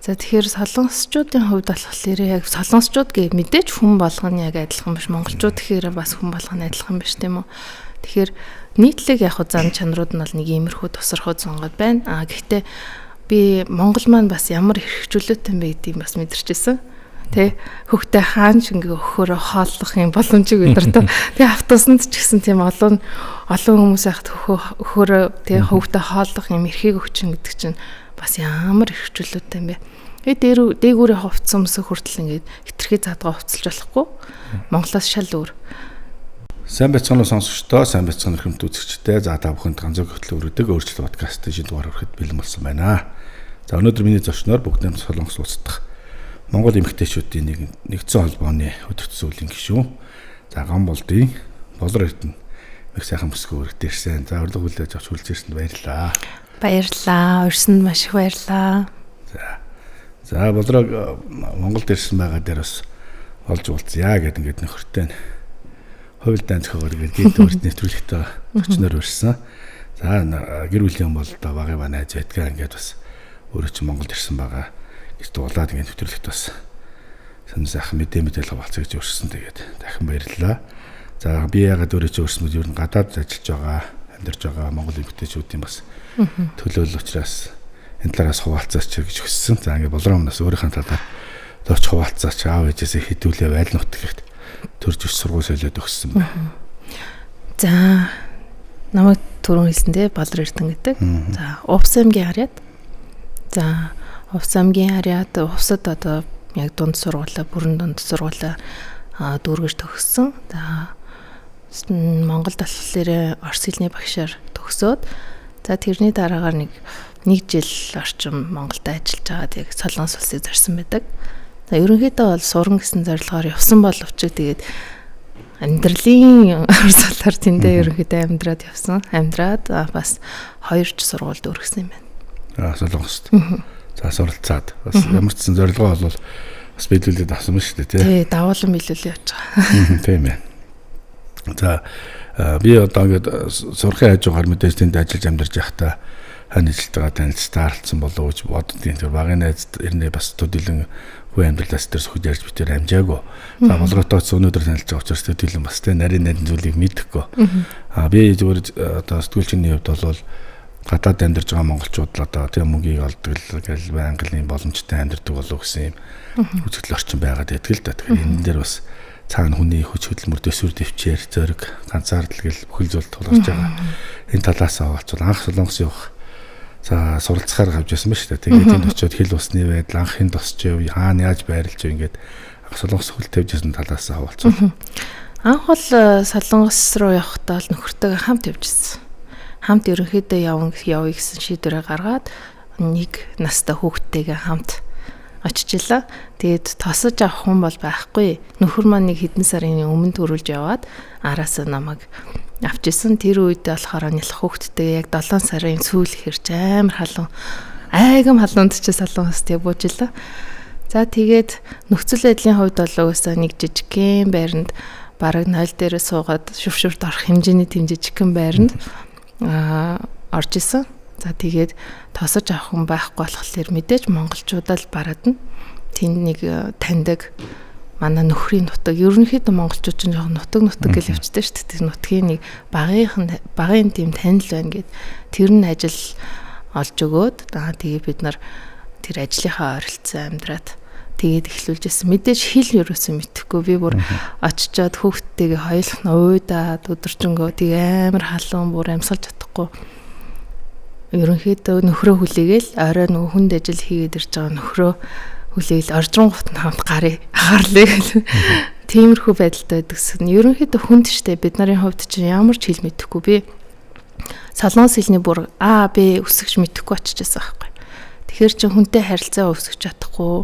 За тэгэхээр солонгосчуудын хувьд болохоор яг солонгосчууд гээ мэдээж хүн болгоно яг адилхан биш. Монголчууд гэхээр бас хүн болгоно адилхан биш тийм үү. Тэгэхээр нийтлэг яг зан чанарууд нь бол нэг иймэрхүү тусархуу зонгод байна. Гэхдээ би Монгол маань бас ямар хэрэгжүүлэлттэй юм бэ гэдгийг бас мэдэрчээсэн. Тэ хөхтэй хаан ч ингээ өхөөрөө хооллох юм боломжийг өдөртөө. Тэгээ автобусанд ч гэсэн тийм олон хүмүүс яхад өхөөрөө тэ хөхтэй хооллох юм эрхийг өгчин гэдэг чинь бас ямар хэрэгжүүлэлттэй юм бэ. Дээгүүрээ хувцсан өмсөх хүртэл ингээд хитрхи задгаа хувцалж болохгүй. Монголоос шал өөр. Сайн байцгаана уу сонсогчдоо, сайн байцгаана өрхөмт үзэгчдээ. За та бүхэнд ганцхан хөтлөө өргөдөг өөрчлөлт подкастын шийдвэр дугаар хүрэхэд бэлэн болсон байна. За өнөөдөр миний зочноор бүгдээ Солонгос улс дахь Монгол эмэгтэйчүүдийн нэгдсэн холбооны өдөртсөн үеийн гишүүн. За Гамболдын Болор Эрдэнэ их сайхан бүсгүй өргөдөрсөн. За урилга хүлээж авч хүрэлж ирсэнд баярлалаа. Баярлалаа. Урьсанд маш их баярлалаа. За Болорог Монголд ирсэн байгаа дээр бас олж уулзъя гэдэг ингээд нөхөртэй хувилдаан зохиогоор гээд өөрт нэвтрүүлэгтэй өчнөр урьсан. За гэр бүлийн бол одоо багын манай найз байдгаа ингээд бас өөрөө ч Монголд ирсэн байгаа. Гэж дуулаад ингээд нэвтрүүлэгт бас сонир сайхан мэдээлэл болцоо гэж урьсан. Тэгээд дахин баярлалаа. За би ягаад өөрөө ч өөрсмөд ер нь гадаад ажиллаж байгаа, амьдарч байгаа Монгол эмэгтэйчүүдийн бас төлөөлөл учраас энэ талаас хуваалцаач гэж хүссэн. За ингээд Болоромноос өөрийнхөө талаар дооч хуваалцаач аав ээжээсээ хэдүүлээ байл нутгт төрж иш сургууль солиод өгсөн байна. За намайг түрүүн хэлсэндээ Болор Эрдэнэ гэдэг. За Увс аймгийн харьяат. За Увс аймгийн харьяат Увсад одоо яг дунд сургуулаа, бүрэн дунд сургуулаа дүүргэж төгссөн. За Монголд болохоор Орос хэлний багшаар төгсөөд за тэрний дараагаар нэг жил орчим Монголд ажиллаж байгаад яг Солонгос улсыг зорьсон байдаг. За ерөнхийдөө бол суран гэсэн зорилгоор явсан боловч тэгээд амьдралын урсгалаар тэндээ ерөнхийдөө амьдраад явсан. Амьдраад бас 2 ч сургуульд өргөсөн юм байна. Солонгост. За суралцаад бас ямар ч зорилгоо бол бас биелүүлээд авсан шүү дээ тий. Тий, давуулан биелүүлээ явж байгаа. Тийм ээ. За би одоо ингээд сурахын хажуугаар мэдээж тэнд ажиллаж амьдарч байхдаа хань ижилтэйгээ танилцж таарлцсан болов уу гэж боддгийн. Тэр багын найз ирнэ бас төдийлөн хүү амьдралаас тэр сөхөж ярьж битээр амжаагүй. За Болготооц өнөөдөр танилцж байгаа учраас төдийлөн бас тэ нарийн зүйлийг мэдэхгүй. Би зүгээр одоо сэтгүүлчний хувьд бол гадаад амьдарч байгаа монголчууд л одоо тийм мөнгийг олдог л гэл байнгын боломжтой амьдардаг болов гэсэн юм үзэгдэл орчин байгаад байдаг л да. Тэгэхээр энэ дээр бас цаана хүний хүч хөдөлмөр дэсвэр дэвчээр зориг ганцаардл гэл бүхэл зүйл тулгарч байгаа. Энэ талаас авалцвал анх Солонгос явах за суралцахаар гавж байсан ба шүү дээ. Тэгээд энд очиод хил усны байдал анхын тосч хаана яаж байрлаж ингээд анх Солонгос хөл тавьжсэн талаас авалцвал анх бол Солонгос руу явахдаа л нөхөртөйгээ хамт явжсэн. Хамт ерөнхийдөө явъя гэсэн шийдвэрээ гаргаад нэг настай хүүхдтэйгээ хамт очижлаа. Тэгээд тосож авах хүн бол байхгүй. Нөхөр маань нэг хэдэн сарын өмнө төрүүлж яваад араас намайг авчихсан. Тэр үед болохоор нялх хүүхдтэй яг 7 сарын сүүл хэрч амар халуун айгам халуунд ч Солонгост явуулжлаа. За тэгээд нөхцөл байдлын хувьд бол уусаа нэг жижигхэн байранд бараг 0 дээрээ суугаад шүршүрт орох хэмжээний тэм жижигхэн байранд орж исэн. За тэгээд тосож авах хүн байхгүй болохоор мэдээж монголчуудаа л бараадна. Тэнд нэг таньдаг манай нөхрийн нутаг ерөнхийдөө монголчууд ч жоохон нутаг гэж явчихдээ шүү дээ. Тэр нутгийн нэг багын тийм танил байна гэд тэр нь ажил олж өгөөд тэгээд бид нар тэр ажлынхаа ойролцоо амьдраад тэгээд эхлүүлжсэн. Мэдээж хэл ерөөсөө мэдэхгүй би бүр очичоод хүүхдтэйгээ хоёулах нь уйдаад өдөржингөө тэг амар халуун бүр амьсгалж чадахгүй. Ерөнхийдөө нөхрөө хүлээгээл орой нөгөө хүнд ажил хийгээд ирж байгаа нөхрөө хүлээл оржронгот нь хамт гарыг харлаа гэл. Тиймэрхүү байдалтай байдагсан. Ерөнхийдөө хүнд штэ бид нарын хувьд чинь ямар ч хэл мэдэхгүй би Солонгос хэлний бүр А Б өсгөж мэдэхгүй очижсэн байхгүй. Тэгэхээр чи хүнтэй харилцаа өсгөж чадахгүй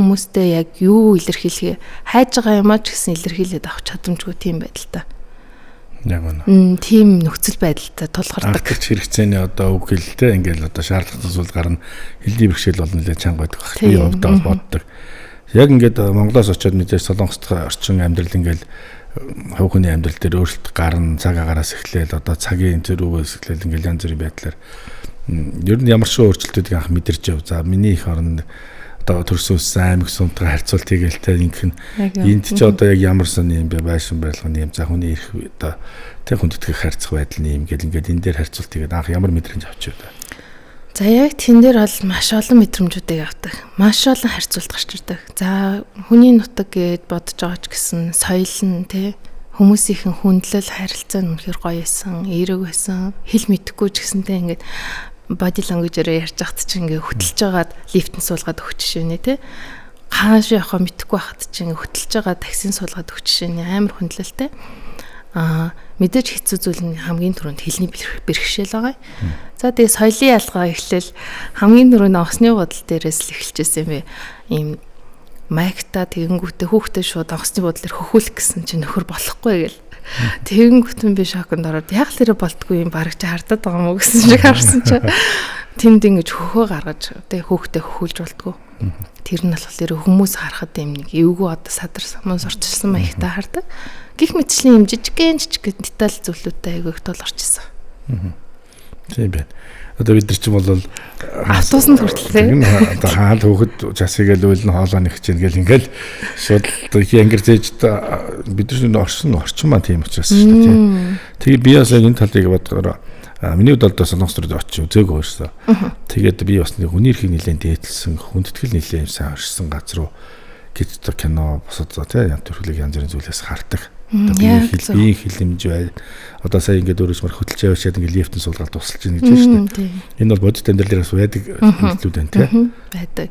хүмүүстэй яг юу илэрхийлэхээ хайж байгаа юмаа ч гэсэн илэрхийлээд авах чадамжгүй тийм байдалтай. Яг үнэ. Тийм нөхцөл байдалтай тулгардаг. Аргач хэрэгцээний одоо үг хэлтэй ингээл одоо шаардлагатай зүйл гарна хэлний бэрхшээл бол нэлээд чанга байдаг баг. Би явдаа боддог. Яг ингээд Монголоос очиод мэдээж Солонгост орчин амьдрал ингээл хөвгөний амьдрал дээр өөрчлөлт гарна, цаг агаараас эхлээл одоо цагийн зэрүүгээс эхлээл ингээл янз бүрийн байдлаар ер нь ямар ч өөрчлөлтүүдийг анх мэдэрч яв. За миний их оронд одоо төрсөн аймаг сумтайгаа харьцуулт хийгээл ингэх нь энд ч одоо яг ямар сон юм бэ байшин барилгын юм за хүний ирэх одоо тэг хүндэтгэх харьцах байдал нь юм гэл ингээд энэ дээр харьцуулт хийгээд анх ямар мэдрэмж авч байна. За яг тэн дээр бол маш олон мэдрэмжүүдийг авдаг. Маш олон харьцуулт гарч ирдэг. За хүний нутаг гэд бодож байгаа ч гэсэн соёл нь тий хүмүүсийн хүндлэл харилцаа нь үнэхээр гоё байсан, эерэг байсан, хэл мэдэхгүй ч гэсэнтэй ингээд body language-ээр ярьж байхад чинь ингээ хөтлж байгаад лифтэн суулгаад өгч шинэ тий. Хааш явахаа мэдэхгүй байхад чинь хөтлж байгаа таксин суулгаад өгч шинэ амар хүндлэлтэй. Мэдээж хэцүү зүйл нь хамгийн түрүүнд хэлний бэрхшээл байгаа. За тэгээ соёлын ялгаа эхлээл хамгийн түрүүнд онгоцны бодол дээрээс л эхэлчихсэн юм бэ. Ийм майкта тэгэнгүүтээ хүүхдээ шууд онгоцны бодлоор хөхүүлэх гэсэн чинь нөхөр болохгүй гэл. Тэгэнгүүт нь би шоконд ороод яг л тэрэ болтгүй юм бараг чи хардаад байгаа мó гэсэн шиг харсан чи тэнд ингэж хөхөө гаргаж тэгээ хүүхдээ хөхүүлж болтгүй. Тэр нь болохоор тэр хүмүүс харахад юм нэг эвгүй одоо садар самуус орчилсан маягтай хардаг. Гэх мэтчлийн юм жижиг деталь зүйлүүдтэй айгүй их тол орчихсон. Тийм байна. Одоо бид нар ч бол автобусанд хүртэл одоо хаал хөөхд жасыгээл үйл нь хоолоо нэг чинь гэл ингээл шууд ангир зээж бид нар орчин маань тийм учраас шүү дээ тийм. Тэгээ би бас энэ талыг бодгоор миний хувьд одоо солонгос руу очиж үзээгүй байсан. Тэгээд би бас нэг хүний эрхийг нэлээд дээдлсэн хүндэтгэл нэлээд сайн оршсон газар руу гэж одоо кино босод за тийм янз бүрийн янз бүрийн зүйлээс хардаг. Би хилэмж бай. Одоо сая ингээд өөрөөс мөр хөдөлж яваад ингээд лифтэн суулгаад тусалж ийн гэж байна шүү дээ. Энэ бол бодит амьдрал дээрээс байдаг хэллүүд байна тийм. Байдаг.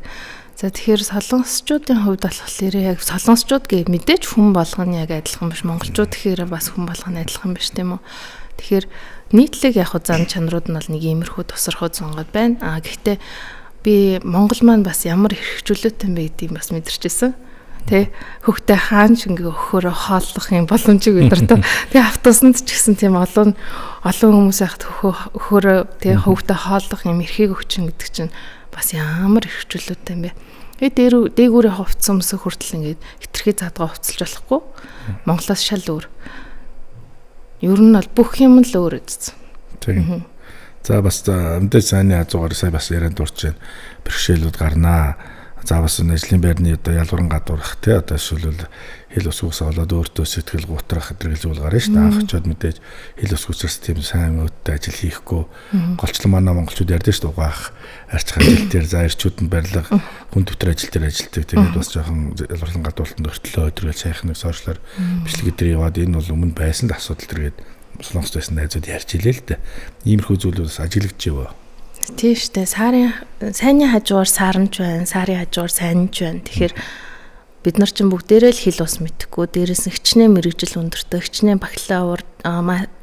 За тэгэхээр солонгосчуудын хувьд болохоор яг солонгосчууд гэ мэдээж хүн болгоно яг адилхан биш. Монголчууд гэхээр бас хүн болгоно адилхан биш тийм үү. Тэгэхээр нийтлэг яг зан чанарууд нь бол нэг иймэрхүү тусархуу зонгод байна. Гэхдээ би Монгол маань бас ямар хэрэгжүүлэлт юм бэ гэдгийг бас мэдэрчээсэн. Тэ хөхтэй хаанч ингээ өхөөрөө хооллох юм боломжийг өдөртөө тэгээ автобусанд ч гэсэн тийм олон хүмүүс яхад өхөөрөө тэгээ хөхтэй хооллох юм эрхийг өгчин гэдэг чинь бас ямар хэрэгжүүлэлттэй юм бэ. Дээгүүрээ хувцсан өмсөх хүртэл ингээд хитрхи задгаа хувцалж болохгүй. Монголоос шал өөр. Ер нь бол бүх юм л өөр үзсэн. Тийм. За бас мэдээж сайнны хажуугаар сая бас ярианд дурч байна. Бэрхшээлүүд гарнаа. За бас ажлын байрны одоо ялварн гадуурх тий одоо шилбэл хил усгүйс болоод өөртөө сэтгэл гутрах гэдэг зүйл гарна шүү дээ. Анхчууд мэдээж хил усгүйсээс тийм сайн өөдтэй ажил хийхгүй голчлон манай монголчууд ярьдэн шүү дээ угаах арчих ажил дээр за ирчүүд нь барилга хүн дэвтэр ажил дээр ажилтдаг. Тэгээд бас жоохон ялварлан гадуултанд өртлөө өдрөл сайхан нэг сошиалар бичлэг дээр яваад энэ бол өмнө байсан л асуудал тэргээд солонгост байсан найзууд ярьж илээ л дээ. Иймэрхүү зүйлүүдээс ажиглагдж яваа. Тийм шүү дээ. Сайнны хажуугаар саранч байна, сарын хажуугаар сайнч байна. Тэгэхээр бид нар чинь бүгдээрээ л хэл ус мэдэхгүй, дээрээс нь хичнээн мэрэгжил өндөртөө, хичнээн бакалавр,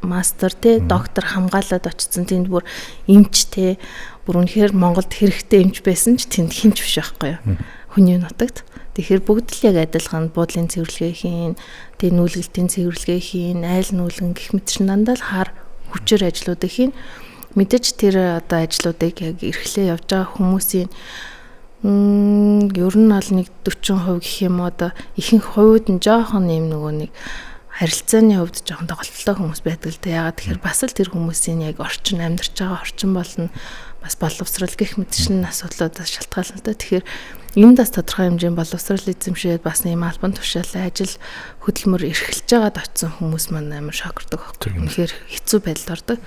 мастер те, доктор хамгаалаад очсон тэнд бүр эмч те, бүр үнэхээр Монголд хэрэгтэй эмч байсан ч тэнд хинч биш байхгүй юу? Хүний нутагт. Тэгэхээр бүгд л яг адилхан буудлын цэвэрлэгээ хийн, тэг нүүлгэлтийн цэвэрлэгээ хийн, айл нүүлгэн гэх мэт чинь дандаа л хар хүчээр ажлуудыг хийн. Мэдээж тэр одоо ажлуудыг яг эрхлээ явж байгаа хүмүүсийн ер нь бол нэг 40% гэх юм одоо ихэнх хувьд нь жоохон юм нөгөө нэг харилцааны хувьд жоохон тоглолттой хүмүүс байдаг л да. Ягаад тэгэхээр бас л тэр хүмүүсийн яг орчин амьдарч байгаа орчин болно бас боловсрал гэх мэт шин асуудлуудаас шалтгаална л да. Тэгэхээр энэ бас тодорхой хэмжээний боловсрал эзэмшээд бас нэм албан тушаалаа ажил хөдөлмөр эрхэлж байгаад очсон хүмүүс маань амар шокордог байхгүй. Тэгэхээр хэцүү байдалд ордог.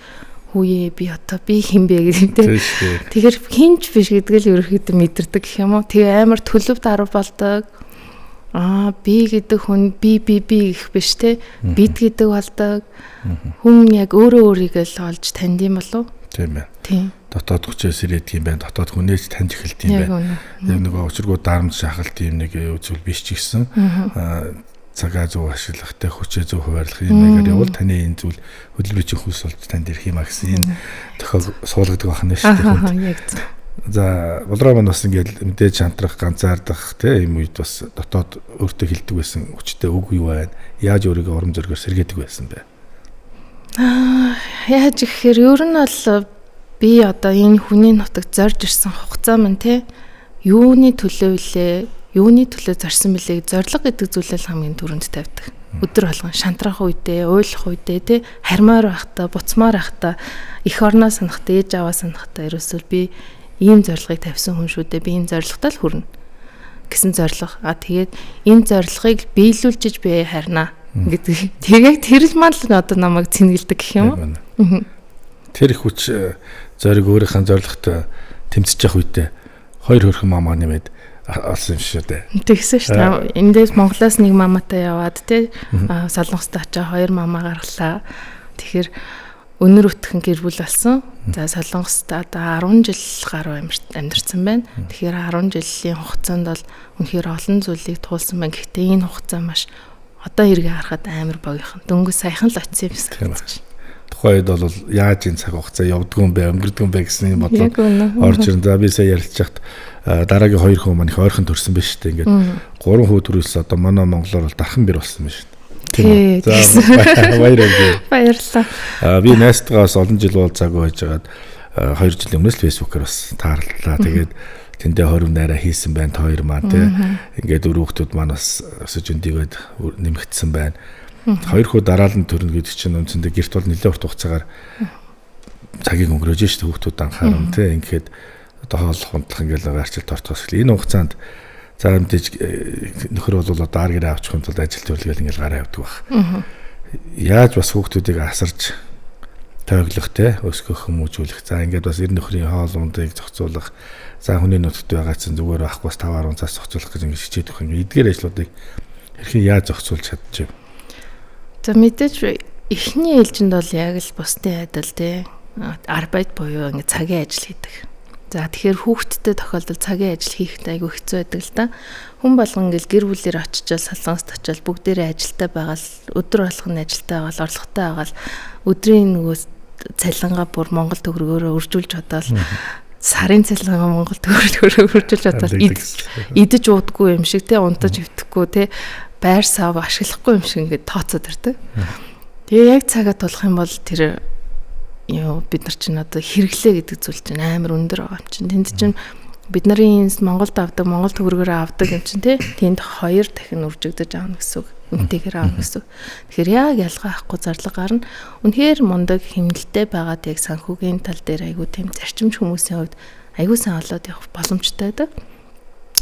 Хүүе би одоо би хин бэ гэдэг. Тэгэхээр хинч биш гэдгийг л ерөөхдөө мэдэрдэг гэх юм уу. Тэгээ амар төлөв дарав болдог. Би гэдэг хүн би гэх биш те. Бид гэдэг болдог. Хүн яг өөрөө өөрийгөө л олж танд юм болов? Тийм ээ. Тийм. Дотоод хүчээс ирээд юм байна. Дотоод хүнээс таньж эхэлт юм байна. Яг нөгөө өчргөө дарамт шахалт юм нэг зүйл биш ч гэсэн цагаа зөв ашиглах, тэ хүчээ зөв хуваарлах юм аягаар явал таны энэ зүйл хөдөлмөрийн хүс болж танд ирэх юм а гэсэн энэ тохиол суулгадаг байна шүү дээ. Яг. За болроо маань бас ингээд мэдээж шантрах, ганцаардах тэ юм үед бас дотоод өөртөө хилдэг байсан хүчтэй үг юу байна? Яаж өөрийгөө урам зоригоор сэргээдэг байсан бэ? Яаж гэхээр ер нь бол би одоо энэ хүний нутагт зорж ирсэн хугацаа минь тэ юуны төлөө вүлээ? Юуны төлөө зарсан бэлээ зориг гэдэг зүйлээ хамгийн түрүүнд тавьдаг. Өдөр болгон шантрах үедээ, уйлах үедээ тий хармаар байхдаа, буцмаар байхдаа, эх орноо санахтаа, ээж аваа санахтаа ерөөсөө би ийм зорилгыг тавьсан хүн шүү дээ. Би энэ зорилготой л хүрнэ. гэсэн зорилго. Тэгээд энэ зорилгыг биелүүлж би харина гэдэг. Тэгээд тэр л маань л одоо намайг цэнгэлдэг гэх юм уу? Тэр их хүч зориг өөрийнхөө зорилгот тэмцэж явах үедээ хоёр хөрхөн мамаа нэмээд олсон юм шүү дээ. Тэгсэн шүү дээ. Эндээс Монголоос нэг мамаатай яваад тий Солонгост очиж хоёр мамаа гаргалаа. Тэгэхээр өнөр өтгөн гэр бүл болсон. За Солонгост одоо 10 жил гаруй амьдарсан байна. Тэгэхээр 10 жилийн хугацаанд бол үнэхээр олон зүйлийг туулсан байна. Гэхдээ энэ хугацаа маш одоо хэрэгээ харахад амар богинохон. Дөнгөж саяхан л очив юм шиг. Тухайд бол яаж энэ цаг хугацаа явдггүй юм бэ, өнгөрдгөө юм бэ гэсэн бодлоо орж ирэн. За би сая ярилж хахад дараагийн 2 хүн маань их ойрхон төрсэн биш үү. Ингээд 3 хүү төрөөс одоо манай монголоор бол дархан бэр болсон байна шүү. Тийм. За баярлалаа. Би найзтайгаас олон жил уулзаагүй байжгаад 2 жилийн өмнөөс л фэйсбүүкээр бас таарлаа. Тэгээд тэндээ хорив найраа хийсэн байна хоёр маань тий. Ингээд өр хүүхдүүд маань бас өсөж өндийгээд нэмэгдсэн байна. Хоёр хүү дараалан төрнө гэдэг чинь үндсэндээ гэрт бол нэлээд урт хугацаагаар цагийг өнгөрөөж шүү дээ хүүхдүүд анхаарам тий. Ингээд одоо хоол хундлах ингээд арчил тортоос эхлэв. Энэ хугацаанд за мэдээж нөхөр бол одоо ар гэрээ авчихын тулд ажил төрөлгээл ингээд гараа явдаг баг. Яаж бас хүүхдүүдийг асарч тойглох те өсгөх хүмүүжүүлэх. За ингээд бас эр нөхрийн хоол ундыг зохицуулах. За хүний нутагт байгаа чинь зүгээр байхгүй бас 5-10 цаас зохицуулах гэж ингээд хичээд өгөх. Ингээд эдгээр ажлуудыг хэрхэн яаж зохицуулж чадчих вэ? За мэдээж эхний ээлжинд бол яг л бусдын адил те арбайд буюу ингээд цагийн ажил хийдэг. За тэгэхээр хүүхдтэй тохиолдол цагийн ажил хийхдээ айгүй хэцүү байдаг л да. Хүн болгон ингээл гэр бүлээр очичоод Солонгост очиод бүгдээрээ ажилтай байгаал өдөр болгоны ажилтай байгаал орлоготой байгаал өдрийн нөгөө цалингаа бүр Монгол төгрөгөөрөө өржүүлж бодоол сарын цалингаа Монгол төгрөгөөрөө өржүүлж бодоол идэж уудаггүй юм шиг те унтаж өвдөхгүй те байр сав ашиглахгүй юм шиг ингээд тооцоод ирдэг. Тэгээ яг цагаа тулах юм бол тэр бид нар чинь одоо хэрэглээ гэдэг зүйл чинь амар өндөр байгаа юм чинь. Тэнд чинь бид нарын Монголд авдаг, Монгол төгрөгөөр авдаг юм чинь тэнд 2 дахин үржигдэж аавна гэсэн үг. Үнэтэйгээр аавна гэсэн. Тэгэхээр яг ялгаа авахгүй зарлага гарна. Үнэхээр мундаг хэмнэлтэй байгаад яг санхүүгийн тал дээр айгүй тийм зарчимч хүмүүсийн хувьд айгүй сайн олоод явах боломжтой байдаг.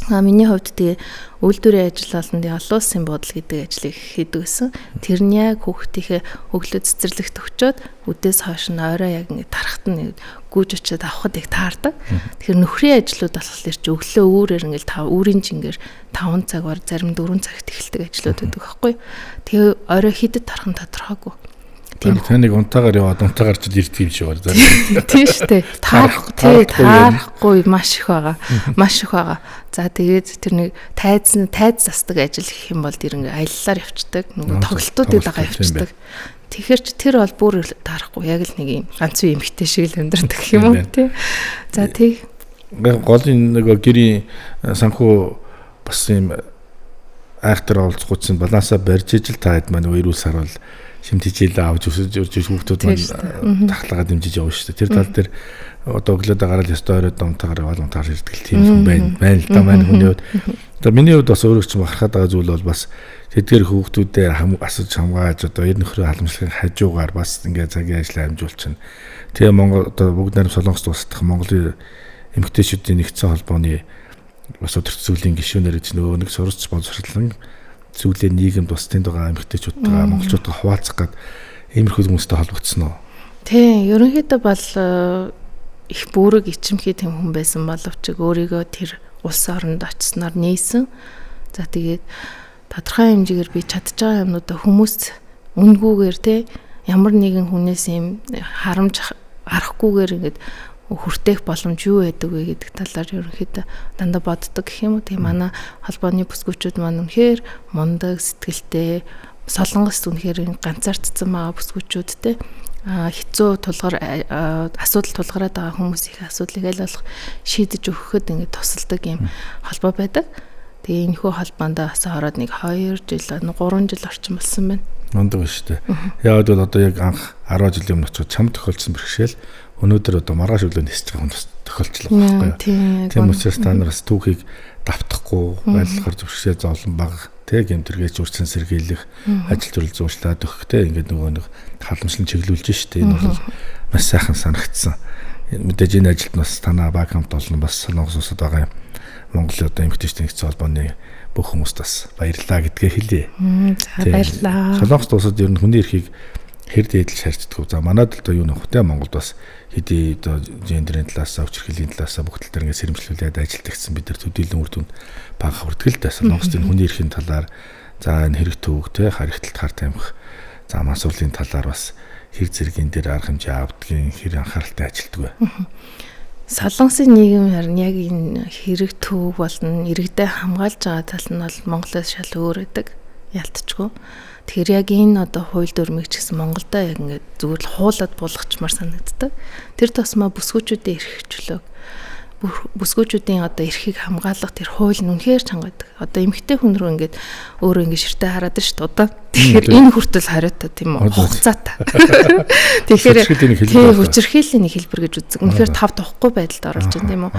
Миний хувьд тэгээ үйлдвэрийн ажил болон тэгээ олон улсын буудал гэдэг ажлыг хийдэг гэсэн. Тэр нь яг хүүхдийнхээ өглөө цэцэрлэгт өгчөөд үдээс хойш нь орой яг ингэ тарахт нь гүйж очиод авахд их таардаг. Тэгэхээр нөхрийн ажлууд болохоор чи өглөө үүрээр ингээл үүрийн жингээр 5 цагаар зарим 4 цагт эхэлдэг ажлууд байдаг байхгүй. Тэгээ орой хідэд тарах нь тодорхойгүй. Тийм таныг унтаагаар яваад унтаагаар ч ирдэг юм шиг байна. Тийм шүү дээ. Таарахгүй маш их байгаа. Маш их байгаа. За тэгээд тэр нэг тайз засдаг ажил гэх юм бол тэр ингээ аяллаар явцдаг. Нөгөө тоглолтуудыг дагаа явцдаг. Тэгэхээр ч тэр бол бүр таарахгүй. Яг л нэг юм ганцхан эмэгтэй шиг л амьдардаг юм уу тий. За тий. Гол нөгөө гэрийн санхүү бас юм айхтар олцгоцсон балансаа барьж ижил таад маань 2 сар бол шимт хичээлээ авч өсөж хүүхдүүд маань тахлагаа дэмжиж явна шүү дээ. Тэр тал дээр одоо өглөөдөө гараад ёстой оройд домтойгоор яваад унтаар ирдэг тийм хүн байна л да маань хүний хувьд. Одоо миний хувьд бас өөрөө ч бахархаад байгаа зүйл бол бас тэдгээр хүүхдүүдээ асууж хамгааж одоо эр нөхрийн халамжлагын хажуугаар бас ингээд цагийн ажлаа амжуулчихна. Тэгээ Монгол одоо бүгд найрам Солонгост устдах Монголын эмэгтэйчүүдийн нэгдсэн холбооны бас өдөрт зүйлийн гишүүнээр ч нөгөө нэг сурч боловсрлон зүйлээ нийгэмд бас тэнд байгаа эмэгтэйчүүдтэйгээ монголчуудаа хуваалцах гээд иймэрхүү хүмүүстэй холбогдсон уу? Тийм, ерөнхийдөө бол их бүрэг ичимхий тэм хүн байсан боловч өөрийгөө тэр улс оронд очисноор нээсэн. За тэгээд тодорхой хэмжээгээр би чадж байгаа юмнуудаа хүмүүс үнгүүгээр те ямар нэгэн хүнээс юм харамж арахгүйгээр ингээд хүртээх боломж юу байдаг вэ гэдэг талаар ерөнхийдөө дандаа боддог гэх юм уу. Тэгээ манай холбооны бүсгүүчүүд маань үнэхээр мундаг, сэтгэлтэй, Солонгост үнэхээр ганцаардсан байгаа бүсгүүчүүдтэй хэцүү асуудал тулгараад байгаа хүмүүсийн асуудлыг аль болох шийдэж өгөхөд ингээд тусалдаг юм холбоо байдаг. Тэгээ энэ хүү холбоонд бас ороод нэг 2 жил, 3 жил орчим болсон байна. Мундаг шүү дээ. Яг бол одоо яг анх 10 жилийн өмнө очиж чам тохиолдсон бэрхшээл өнөөдөр одоо маргааш өглөө нисэж байгаа хүн тохиолчлоо байхгүй юу. Тийм учраас та нараас түүхийг давтахгүй байлгахаар зөвшөөрсөн зовлон баг тэг гэмтэргээж үрцэн сэргийлэх ажил төрөл зуушлаад өгөх тэг ингээд нөгөө нэг халамжлан чиглүүлж штэ энэ бол маш сайхан санагдсан. Мэдээж энэ ажилд бас танаа баг хамт олон бас Солонгос улсад байгаа юм Монголын одоо эмэгтэйчдийн нэгдсэн холбооны бүх хүмүүст бас баярлалаа гэдгээ хэлье. За баярлалаа. Солонгос улсад ер нь хүний эрхийг хэр дээдлж харьцдаг. За манайд л одоо юу нөх вэ? Монголд бас хэдий одоо гендерийн талаас, өвчрхлийн талаас бүх тал дээр ингээд сэрэмжлүүлээд ажилтдаг гэсэн бид нар төдийлөн үр дүнд бага хүрдэг л да. Солонгост энэ хүний эрхийн талаар за энэ хэрэг төвөг те харигталт хар тамхи зам асуулын талаар бас хэр зэргийн дээр арга хэмжээ авдгийн хэр анхааралтай ажилтдаг вэ? Солонгосын нийгэм харин яг энэ хэрэг төв болон иргэдэд хамгаалж байгаа тал нь бол Монголоос шал өөр байдаг. Ялтчгүй. Тэгэхээр яг энэ одоо хууль дүрмийг ч гэсэн Монголдо яг ингээд зүгээр л хуулаад буулгачмаар санагддаг. Тэр тусмаа бүсгүүчүүдийн эрх чөлөөг бүсгүүчүүдийн одоо эрхийг хамгаалах тэр хууль нь үнэхээр чангадаг. Одоо эмэгтэй хүн рүү ингээд өөрөө ингээд ширтээ хараад ш тудаа. Тэгэхээр энэ хүртэл хариутай тийм үү? Хугацаатай. Тэгэхээр хүчирхийллийн нэг хэлбэр гэж үздэг. Үнэхээр тав тухгүй байдалд оруулж байна тийм үү?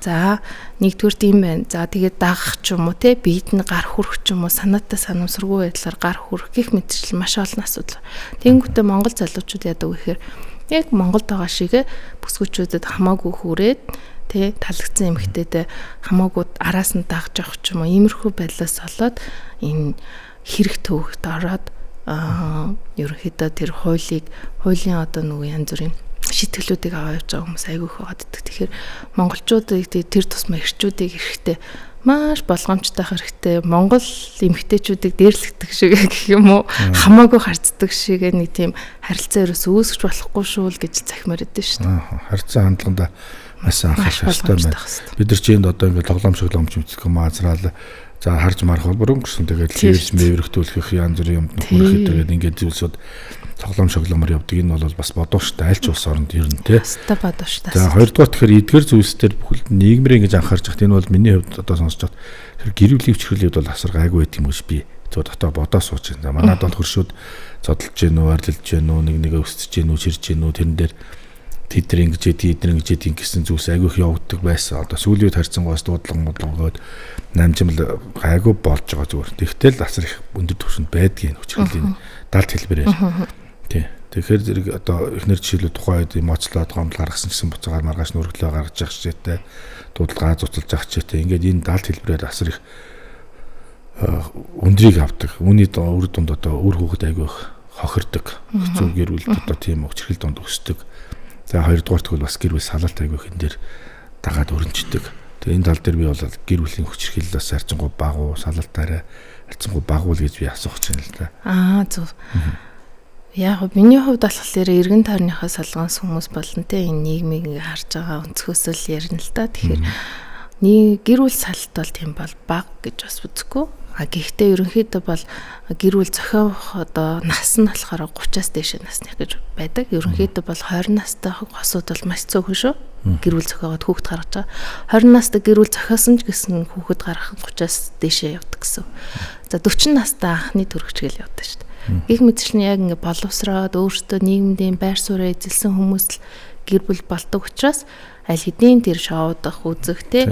За нэгдүгээр тийм байна. За тэгээд дагах ч юм уу те биед нь гар хүрэх ч юм уу санаатай санамсаргүй байдлаар гар хүрэх гэх мэтчил маш олон асуудал. Тэнгүүтээ Монгол залуучууд яадаг вэ гэхээр яг Монголд байгаа шигэ бүсгүүчүүдэд хамаагүй хүрээд тэ талагдсан эмэгтэйдээ хамаагүй араас нь дагж авах ч юм уу иймэрхүү байдлаас болоод энэ хэрэг төвөгт ороод ерөнхийдөө тэр хуулийн одоо нөгөө янз бүрийн шийтгэлүүдийг аваа явж байгаа хүмүүс айгүй их байгаад. Тэгэхээр монголчуудыг тэр тусмаа эрчүүдийг эрэхтэй маш болгоомжтой хэрэгтэй. Монгол эмэгтэйчүүдийг дээрлэгдэх шиг гэх юм уу хамаагүй харцдаг шиг нэг тийм харилцаа ерөөс үүсгэж болохгүй шүү л гэж захимаар идэв шүү дээ. Харилцаа хандлаганда маш анхаарах хэрэгтэй байна. Бид нар чинь одоо ингээд тоглоом шоглоомч үзэх юм аазраал за харж марах бол өнгөрсөн тэгээд телевиз мэвэрхтүүлэх янз бүрийн юмд хүрэх гэдэг ингээд зүйлсүүд тоглоом шоглоомор явдаг. Энэ бол бас бодоо штэ альч улс оронд ер нь тий. Хаста бодоо штэ. За хоёрдугаар тэгэхээр эдгээр зүйлсээр бүхэл нийгмээр ингэж анхаарч байгаа. Энэ бол миний хувьд одоо сонсож байгаа. Тэр гэр бүлийн хөвчлөлүүд бол асар гайгүй байт юм гэж би дотоо бодоо сууж байна. За манайд бол хөршүүд зодолж гэнүү, арилж гэнүү, нэг өсөж гэнүү, чирж гэнүү тэрэн дээр тэдэр ингэж гэсэн зүйлс айгүйх явагддаг байсан. Одоо сүүлийн үед харьцангуйс дуудлагууд намжимл гайгүй болж байгаа зүгээр. Тэгтэл асар их өндөр түвшинд байдгийн хүчрхийллийн далд хэлбэрээр. Тий. Тэгэхээр зэрэг одоо эхнэр жишээлбэл тухайн үед эмоцлоод гомдол гаргасан гэсэн буцаагаар маргааш нүргэлөө гаргаж явах хичээтэй, дуудлагаа зуцалж явах хичээтэй. Ингээд энэ далд хэлбэрээр асар их өндрийг авдаг. Үүний үр дүнд одоо үр хүүхэд айгүйх хохирдог. Хэцүү гэр бүл одоо тийм хүчрхийл донд өсдөг. За хоёрдугаар тэгвэл бас гэр бүл салалт айгүйх энэ дээр дагаад өрнждөг. Тэгээ энэ тал дээр би бол гэр бүлийн хүчрхийллээс харьцангуй багуу, салалтаараа харьцангуй багуул гэж би асуух гэж байна л да. Зөв. Яг миний хувьд болохоор эргэн тойрныхаа солонгос хүмүүс болон те энэ нийгмийг харж байгаа өнцгөөс л ярина л да. Тэгэхээр гэр бүл салалт бол тийм бол бага гэж бас үзэхгүй. Гэхдээ ерөнхийдөө бол гэр бүл зохиох одоо нас нь болохоор 30-аас дээш насных гэж байдаг. Ерөнхийдөө бол 20 настай хосууд бол маш цөөхөн шүү. Гэр бүл зохиогоод хүүхэд гаргаж байгаа. 20 настай гэр бүл зохиосон ч гэсэн хүүхэд гаргах 30-аас дээшээ явдаг гэсэн. За 40 настай анхны төрөгчгөл явдаг шүү дээ. Гэх мэтчлэн яг ингэ боловсроод өөртөө нийгэмдээ байр сууриа эзэлсэн хүмүүс л гэр бүл болдог учраас аль хэдийн тэр шоудах үзэх те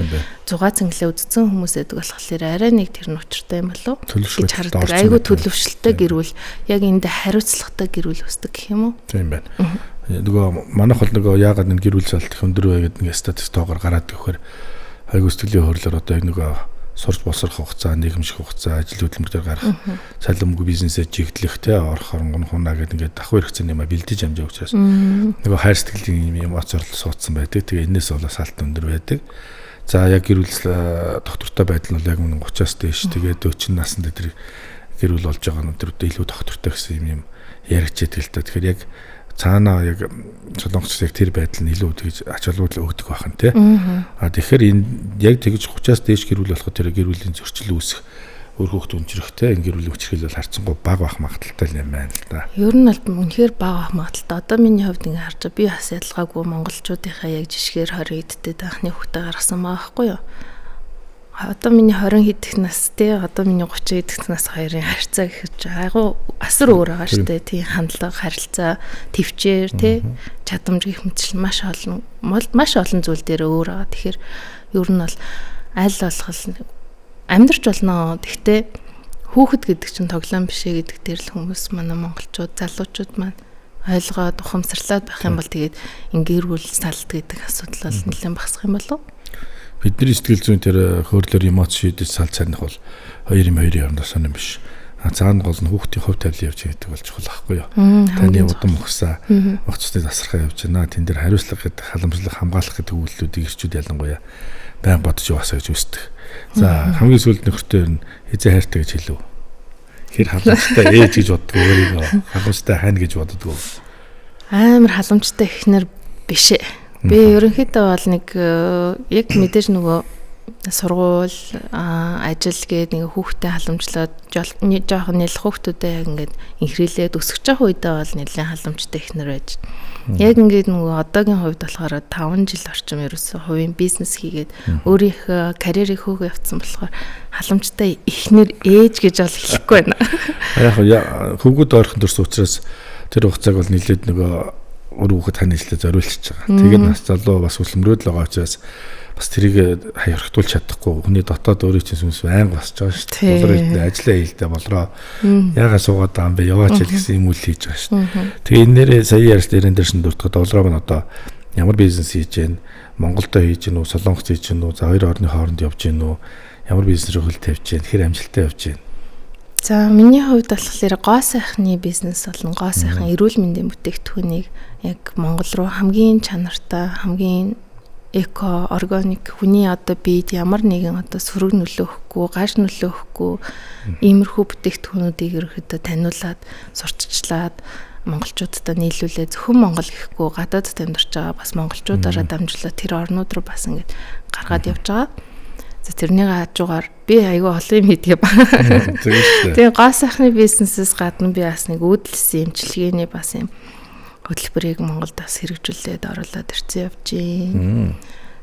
зугаа цэнгэлээ үзсэн хүмүүс байдаг болохоор арай нэг тэр нь учиртай юм болов гэж хардаг. Айгу төлөвшөлтэй гэр бүл яг энд хариуцлагатай гэр бүл өсдөг гэх юм уу? Тийм байна. Нөгөө манайх бол нөгөө яагаад энэ гэр бүл салт их өндөр вэ гэдэг нэг статистикоор гараад гэхээр айгу сэтгэлийн хөдлөлөөр одоо яг нөгөө сурч босрох хугацаа, нийгэмших хугацаа, ажил хөдөлмөр дээр гарах салимгүй бизнесээ чиглэх те орох оронгон хунаа гэдэг ингээд давхар хэрэгцээний юм бэлдэж амжаа учраас нөгөө хайр сэтгэлийн юм эмоцорл суудсан байдаг. Тэгээ энэс бол салт өндөр байдаг. За яг гэр бүл доктортой байдал нь бол яг 30-аас дээш тэгээд 40 наснд тэр гэр бүл болж байгаа нь өдрөдөө илүү доктортой гэсэн юм яригчээд гэлтэй. Тэгэхээр яг цаанаа яг солонгоч яг тэр байдал нь илүү тэгж ач холбогдол өгдөг байх нь тий. Тэгэхээр энэ яг тэгж 30-аас дээш гэр бүл болоход тэр гэр бүлийн зөрчил үүсэх өөр хүүхд өнчрөхтэй энэ гэр бүлийн хүчрхийл бол харьцангуй бага байх магадaltaй юм байна л да. Ер нь бол үнэхээр бага байх магадaltaй. Одоо миний хувьд ингээ харж би бас ялгаагүй монголчуудынхаа яг жишгээр 20 эдтэй анхны хүүхдээ гаргасан байгаа байхгүй юу? Одоо миний 20 хэдэх нас те одоо миний 30 хэдэх нас хоёрын харьцаа гэхэд айгу асар өөр байгаа шүү дээ. Тийм хандлага, харилцаа, төвчээр те чадамж гэх мэтчил маш олон зүйл дээр өөр байгаа. Тэгэхээр ер нь бол аль болох амьдрч болно. Гэхдээ хүүхэд гэдэг чинь тоглоом биш ээ гэдэг дээр л хүмүүс манай монголчууд, залуучууд маань ойлгоод ухамсарлаад байх юм бол тэгээд гэр бүл салт гэдэг асуудал бол нэлээд багасах юм болов уу? бидний сэтгэл зүйн тэр хөөрлөөр эмоц шийдэж салж санах бол 2-2 явна сонирм биш. Цаана гол нь хүүхдийн хувь тавилан явж байгаа гэдэг бол чухал байхгүй юу? Таны удам ухсаа огцтой засархаа явж байна. Тэн дээр хариуцлага гэдэг халамжлах хамгаалах гэдэг үйлдэлүүдийг ирчүүд ялангуяа байн бодож яваасаа гэж үздэг. За хамгийн сүүлд нөхөртөө нь хизээ хайртай гэж хэлв. Хэр халамжтай ээж гэж боддог өөрийгөө халамжтай хань гэж боддог. Амар халамжтай ихнэр биш ээ. Би ерөнхийдөө бол нэг яг мэдээж нөгөө сургууль ажил гээд нэг хүүхдэд халамжлаад жоохон нэлэх хүүхдүүдээ яг ингээд инхрийлээд өсөж байгаа үедээ бол нэлээд халамжтай ихнэр байж. Яг ингээд нөгөө одоогийн хувьд болохоор 5 жил орчим ерөөсөө хувийн бизнес хийгээд өөрийнхөө карьерийг хөөгөө явцсан болохоор халамжтай ихнэр ээж гэж бол хэлэхгүй байна. Яг хөвгүүд ойрхон төрсөн учраас тэр хугацааг бол нэлээд нөгөө өөр хүүхэд тань ижлээ зориулчихж байгаа. Тэгээд нас залуу бас хөсөлмрөөд л байгаа учраас бас тэрийг хаярхтуулж чадахгүй хүний дотоод өөрийн чинь сүнс айн басж байгаа шүү дээ. Болроо ажиллаа хийлдэ болроо ягаа суугаад байгаа юм бэ яваач гэсэн юм үл хийж байгаа шүү дээ. Тэгээ энэ нэрээ сая ярьж дээрэн дээр шин дуртахад болроо нь одоо ямар бизнес хийж гэн Монголдо хийж гэн үү Солонгост хийж гэн үү за хоёр орны хооронд явж гэн үү ямар бизнесээр хөл тавьж гэн хэр амжилттай явж гэн. За миний хувьд болохоор гоо сайхны бизнес болон гоо сайхан эрүүл мэндийн бүтээгдэхүүнийг яг Монгол руу хамгийн чанартай хамгийн эко органик хүний одоо биед ямар нэгэн одоо сөрөг нөлөөхгүй гаш нөлөөхгүй иймэрхүү бүтээгдэхүүнүүдийг ерөөхдөө таниулаад сурталчлаад монголчуудад нийлүүлээ зөвхөн Монгол гэхгүй гадаадд амьдарч байгаа бас монголчуудаараа дамжуулаад тэр орнууд руу бас ингэж гаргаад явж байгаа. За тэрнийг хажуугаар би айгүй олон юм хийдэг ба. Тэгээ гоо сайхны бизнесээс гадна би бас нэг үүдэлсэн эмчилгээний бас юм хөтөлбөрийг Монголд бас хэрэгжүүлээд оруулаад ирсэн явж байна.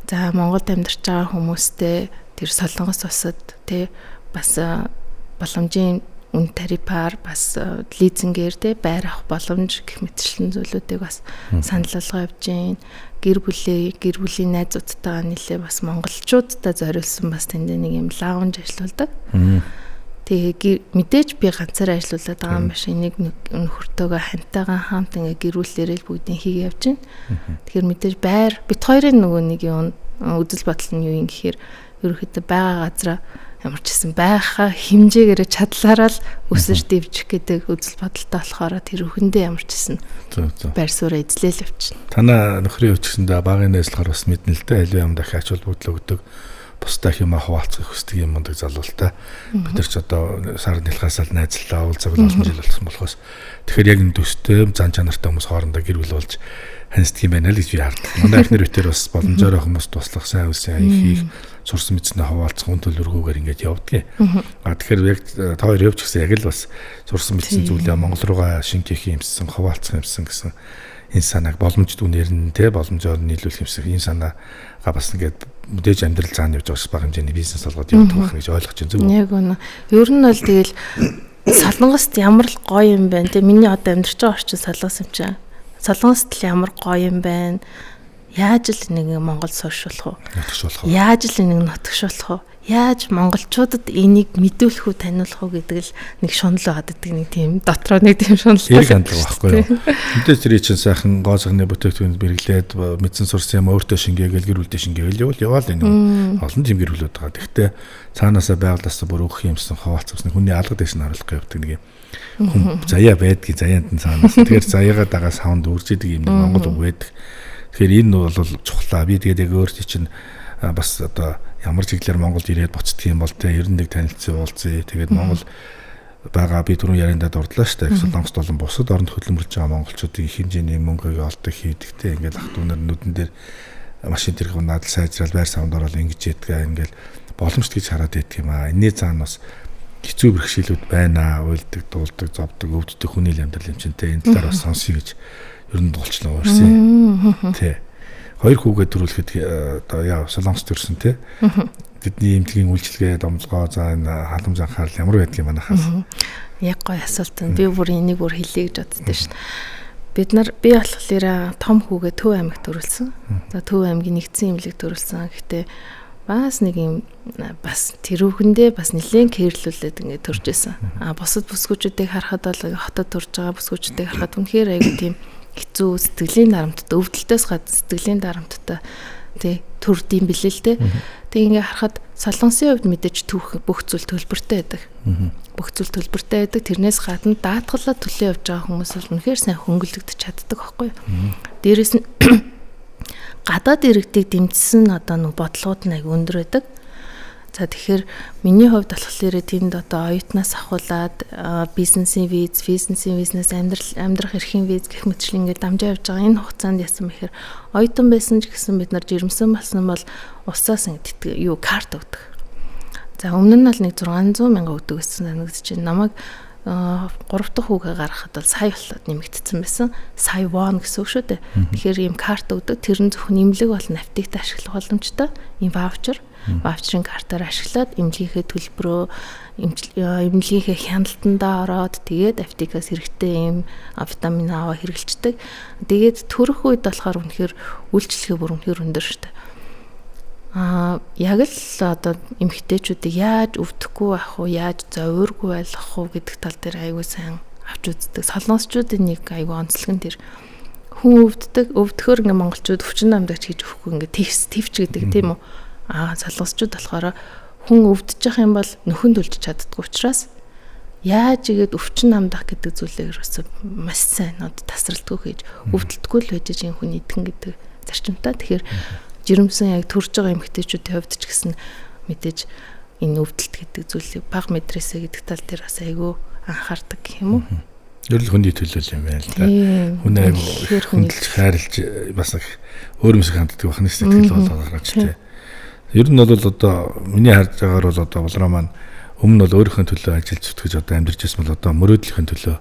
За Монголд амьдарч байгаа хүмүүстэй тэр Солонгос улсад тэ бас боломжийн үн тарифаар бас лизингээр тэ байр авах боломж гэх мэтчлэн зүйлүүдийг бас санал болгоо явж байна. Гэр бүлийн найзуудтайгаа нэлээ бас монголчуудтай зориулсан бас тэнд нэг юм лаунж ажиллаулдаг. Тэгээ мэдээж би ганцаараа ажиллаулаад байгаа юм биш. Энийг нөхөртөөгөө хантайгаа хамт ингээ гэрүүлээрэл бүгдийг хийгээ явж байна. Тэгэхээр мэдээж байр бит хоёрын нөгөө нэг юм үзэл бодол нь юу юм гэхээр ерөөхдөө байгаа газараа ямар ч гэсэн байхаа хэмжээгээр чадлаараа л өсөж дэвжих гэдэг үзэл бодолтой болохоор тэр өхөндөө ямар ч гэсэн байр сууриа эзлээл явчихна. Танаа нөхрийн хувьд гэсэндээ багын найзлахаар бас мэднэ л дээ. Аливаа юм дахин ач холбогдол өгдөг. Бусдаа юм хуваалцах хүсдэг юм ундаг залуутай. Бид нар ч одоо сар нэлхасаал найзлаа уулзаг олон жил болсон болохоос тэгэхээр яг энэ төстэй зан чанартай хүмүүс хоорондоо гэр бүл болж ханьцдаг юм байна л гэж би хардаг. Манай эхнэр үтер бас боломжоор хүмүүс туслах сайн үсэн хийх сурсан мэдснээ хуваалцах үн төлөвлөгөөгөр ингэж явдаг. Тэгэхээр яг та хоёр явж гисэн яг л бас сурсан мэдсэн зүйлээ Монгол руугаа шингэх юмсан хуваалцах юмсан гэсэн энэ санааг боломжд үнээр нь те боломжоор нийлүүлэх юмсан энэ санаагаа бас ингээд мэдээж амьдрал цаана явж байгаа бага хэмжээний бизнес болгоод явдаг байх гэж ойлгож байна зүг. Яг үнэ. Ер нь бол тэгэл Солонгост ямар л гоё юм бэ те миний одоо амьдарч байгаа орчин Солонгос юм чинь. Солонгост л ямар гоё юм бэ? Яаж л нэг Монгол сууршуулах вэ? Яаж л нэг нутагшуулах вэ? Яаж монголчуудад энийг мэдүүлэх үү, таниулах уу гэдэг л нэг шунал байдаг нэг тийм дотроо нэг тийм шунал хандлага байхгүй юу. Мэдээж тэр чинь сайхан гоо сайхны бүтээгдэхүүнд бэрглээд мэдсэн сурсан юм өөртөө шингээгээл гэр бүлдээ шингээгээл яваал энэ олон тийм гэр бүлүүд байгаа. Гэхдээ цаанаасаа байгууллаасаа бүр өөх юмсан хаваалцсан хүний алга дэс нь харуулах явдаг нэг юм хүн заяа байдгийг заяанд нь цаанаас тэгэхээр заяагаа дагаа саунд үрж идэг юм Монгол үг байдаг. Тэгэхээр энэ бол чухлаа. Би тэгээд яг өөртөө чинь бас одоо ямар чиглэлээр Монголд ирээд буцдаг юм бол тэ 91 танилцсан уулзъя. Тэгээд Монгол байгаа би түрүүн яриандаа дурдлаа шүү дээ. Солонгост болон бусад оронд хөдөлмөрлөж байгаа монголчуудын хэмжээний мөнгөийг олдог хийдэгтэй. Ингээд ах トゥ нар нүдэн дээр машин тэрхүү надад сайжрал байр савнд ороод ингэж ядгаа ингээд боломжт гэж хараад байдаг юм аа. Энэний цаана бас хэцүү бэрхшээлүүд байна. Уйлдаг, дуулдаг, зовдөг, өвддөг хүний амьдрал юм чинь тэ. Энэ талаар бас сонсъё гэж ер нь дуулчлаа уурсан. Тэ. Хоёр хүүгээ төрүүлэхэд одоо яа Солонгост төрсэн те. Тэдний эмнэлгийн үйлчилгээ домлогоо за энэ халамж анхаарал ямар байдг юм манайхаас. Яг гоё асуулт нь. Би бүр энийг бүр хэлье гэж боддоо шин. Би болохоор том хүүгээ Төв аймагт төрүүлсэн. За Төв аймгийн нэгдсэн эмнэлэг төрүүлсэн. Гэхдээ бас нэг юм бас тэрүүхэндээ бас нэлээд кэрлүүлээд ингээд төрж исэн. Бусад бүсгүүчүүдийг харахад бол хотод төрж байгаа бүсгүүчүүдийг харахад үнэхээр айгүй тийм хэцүү сэтгэлийн дарамттай өвдөлтөөс гадна сэтгэлийн дарамттай тий төрдөйм билээ л дээ. Тэг ингээ харахад солонгосын хувьд мэдээж бүх зүйл төлбөртэй байдаг. Бүх зүйл төлбөртэй байдаг. Тэрнээс гадна даатгалаа төлөө явж байгаа хүмүүс бол үнэхээр сайн хөнгөлөгдөж чаддаг байхгүй юу? Дээрээс нь гадаад иргэдийг дэмжсэн одоо нэг бодлогууд нь аяг өндөр байдаг. За тэгэхээр миний хувьд болохоор тэнд одоо оюутнаас ахуулаад бизнесийн визнес амьдрах эрхийн виз гэх мэтчлэн ингээд дамжаа явж байгаа. Энэ хугацаанд яасан бэхээр оюутан байсан ч гэсэн бид нар жирэмсэн болсон бол усаас ингээд карт өгдөг. За өмнө нь бол нэг 600 мянга өгдөг гэсэн санагдаж байна. Намайг 3 дахь хүүгээ гаргахад бол сая болоод нэмэгдсэн байсан. Сая вон гэсэн үг шүү дээ. Тэгэхээр ийм карт өгдөг. Тэр нь зөвхөн имлэг болон аптект ашиглах боломжтой. Ийм ваучерын картаар ашиглаад эмнэлгийнхээ төлбөрөө эмнэлгийнхээ хяналтандаа ороод тэгээд аптекаас хэрэгтэй ийм витамин аваа хэрэглэждэг. Тэгээд төрөх үед болохоор үнэхээр үйлчлэгээ бүр үнэхээр өндөр шүү дээ. Яг л одоо эмэгтэйчүүдийг яаж өвдөхгүй байх уу, яаж зовиоргүй байх уу гэдэг тал дээр аягүй сайн авч үздэг. Солонгосчуудын нэг аягүй онцлог нь тэр хүн өвдөхөөр ингээ монголчууд өвчин намдагч хийж өгөхгүй ингээ твч гэдэг тийм үү? Солонгосчууд болохоор хүн өвдөж явах юм бол нөхөнд үлдэж чаддгүй учраас яаж игээд өвчин намдах гэдэг зүйлээр өсөв маш сайн одоо тасралтгүй хийж өвдөлтгүй л байж энэ хүн идэх гэдэг зарчимтай. Тэгэхээр жирэмсэн яг төрж байгаа эмэгтэйчүүдийн хувьд ч гэсэн мэдээж энэ өвдөлт гэдэг зүйлийг бага мэдрээсэ гэдэг тал дээр бас айгүй анхаардаг гэх юм уу? Ерөл хүний төлөөл юм байна л да. Хүн айгүй хөндлөж хайрлж бас их өөр юмсыг ханддаг бахны сэтгэл болоод гарч тээ. Ер нь бол одоо миний харж байгаагаар бол одоо болроо маань өмнө бол өөрийнхөө төлөө ажиллаж зүтгэж одоо амьдарч байсан бол одоо мөрөөдлөхийн төлөө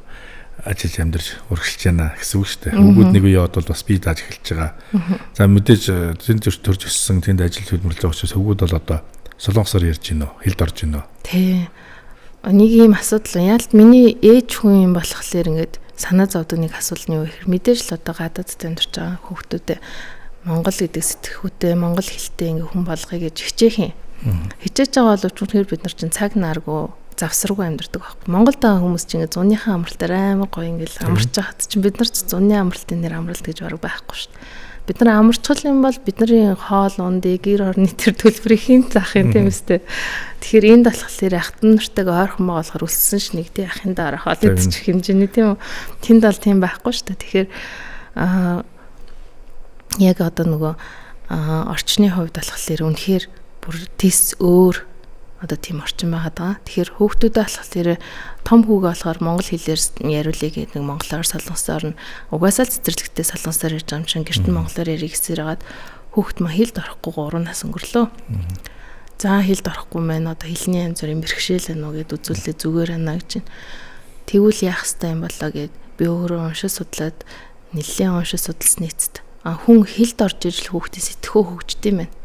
ажиллаж амьдарч урагшилж байна гэсэн үг шүү дээ. Хүүгүүд нэг үе яваад бол бас бие дааж эхэлж байгаа. За мэдээж тэнд төрж өссөн тэнд ажил хөдөлмөрлөж байгаа учраас хүүгүүд бол одоо солонгосоор ярьж гинөө, хэлд орж гинөө. Тий. Нэг ийм асуудал яалт миний ээж хүн юм болохоор ингээд санаа зовдөг нэг асуудал нь юу гэхээр мэдээж л одоо гадаадд амьдарч байгаа хүүхдүүдэд Монгол гэдэг сэтгхүүтэй, монгол хэлтэй ингээ хүн болгоё гэж хичээх юм. Хичээж байгаа боловч үнэхээр бид нар чинь цаг нааргүй завсаргүй амьдардаг байхгүй. Монголд байгаа хүмүүс чинь ингээ зуныхаа амралтаар амар гоё ингээл амарч байхад чинь бид нар ч зуны амралтын нэр амралт гэж бараг байхгүй шүү дээ. Бид нар амарчхал юм бол бидний хоол ундыг гэр орны тэр төлбөрийг хэн заах юм тийм үстэй. Тэгэхээр энд болохоор ахтан нартайгаа ойрхон болохоор үлссэн ш нэг тий ахын дараа хоол идчих хэмжээний тийм үү. Тэнд бол тийм байхгүй шүү дээ. Тэгэхээр яг одоо нөгөө орчны хувьд болохоор үнэхээр бүр тис өөр одоо тийм орчин байгаа даа. Тэгэхээр хүүхдүүдэд болохоор том хүүгээ болохоор монгол хэлээр яриулъя гэдэг нэг монголоор солонгосоор нь угаасаа л цэцэрлэгтэй солонгосоор ярьж байгаа юм чинь гэрт нь монголоор ярих гэсээр хагаад хүүхд маа хэлд орохгүй 3 нас өнгөрлөө. За хэлд орохгүй мэн одоо хэлний янз бүрийн бэрхшээл байна уу гэд үзүүлээ зүгээр байна гэж чинь. Тэгвэл яах ёстой юм болоо гэд би өөрөө уншиж судлаад нэлээд уншиж судалсан эцэст хүн хэлд орж ижил хүүхдийн сэтгхүү хөгждөг юм байна.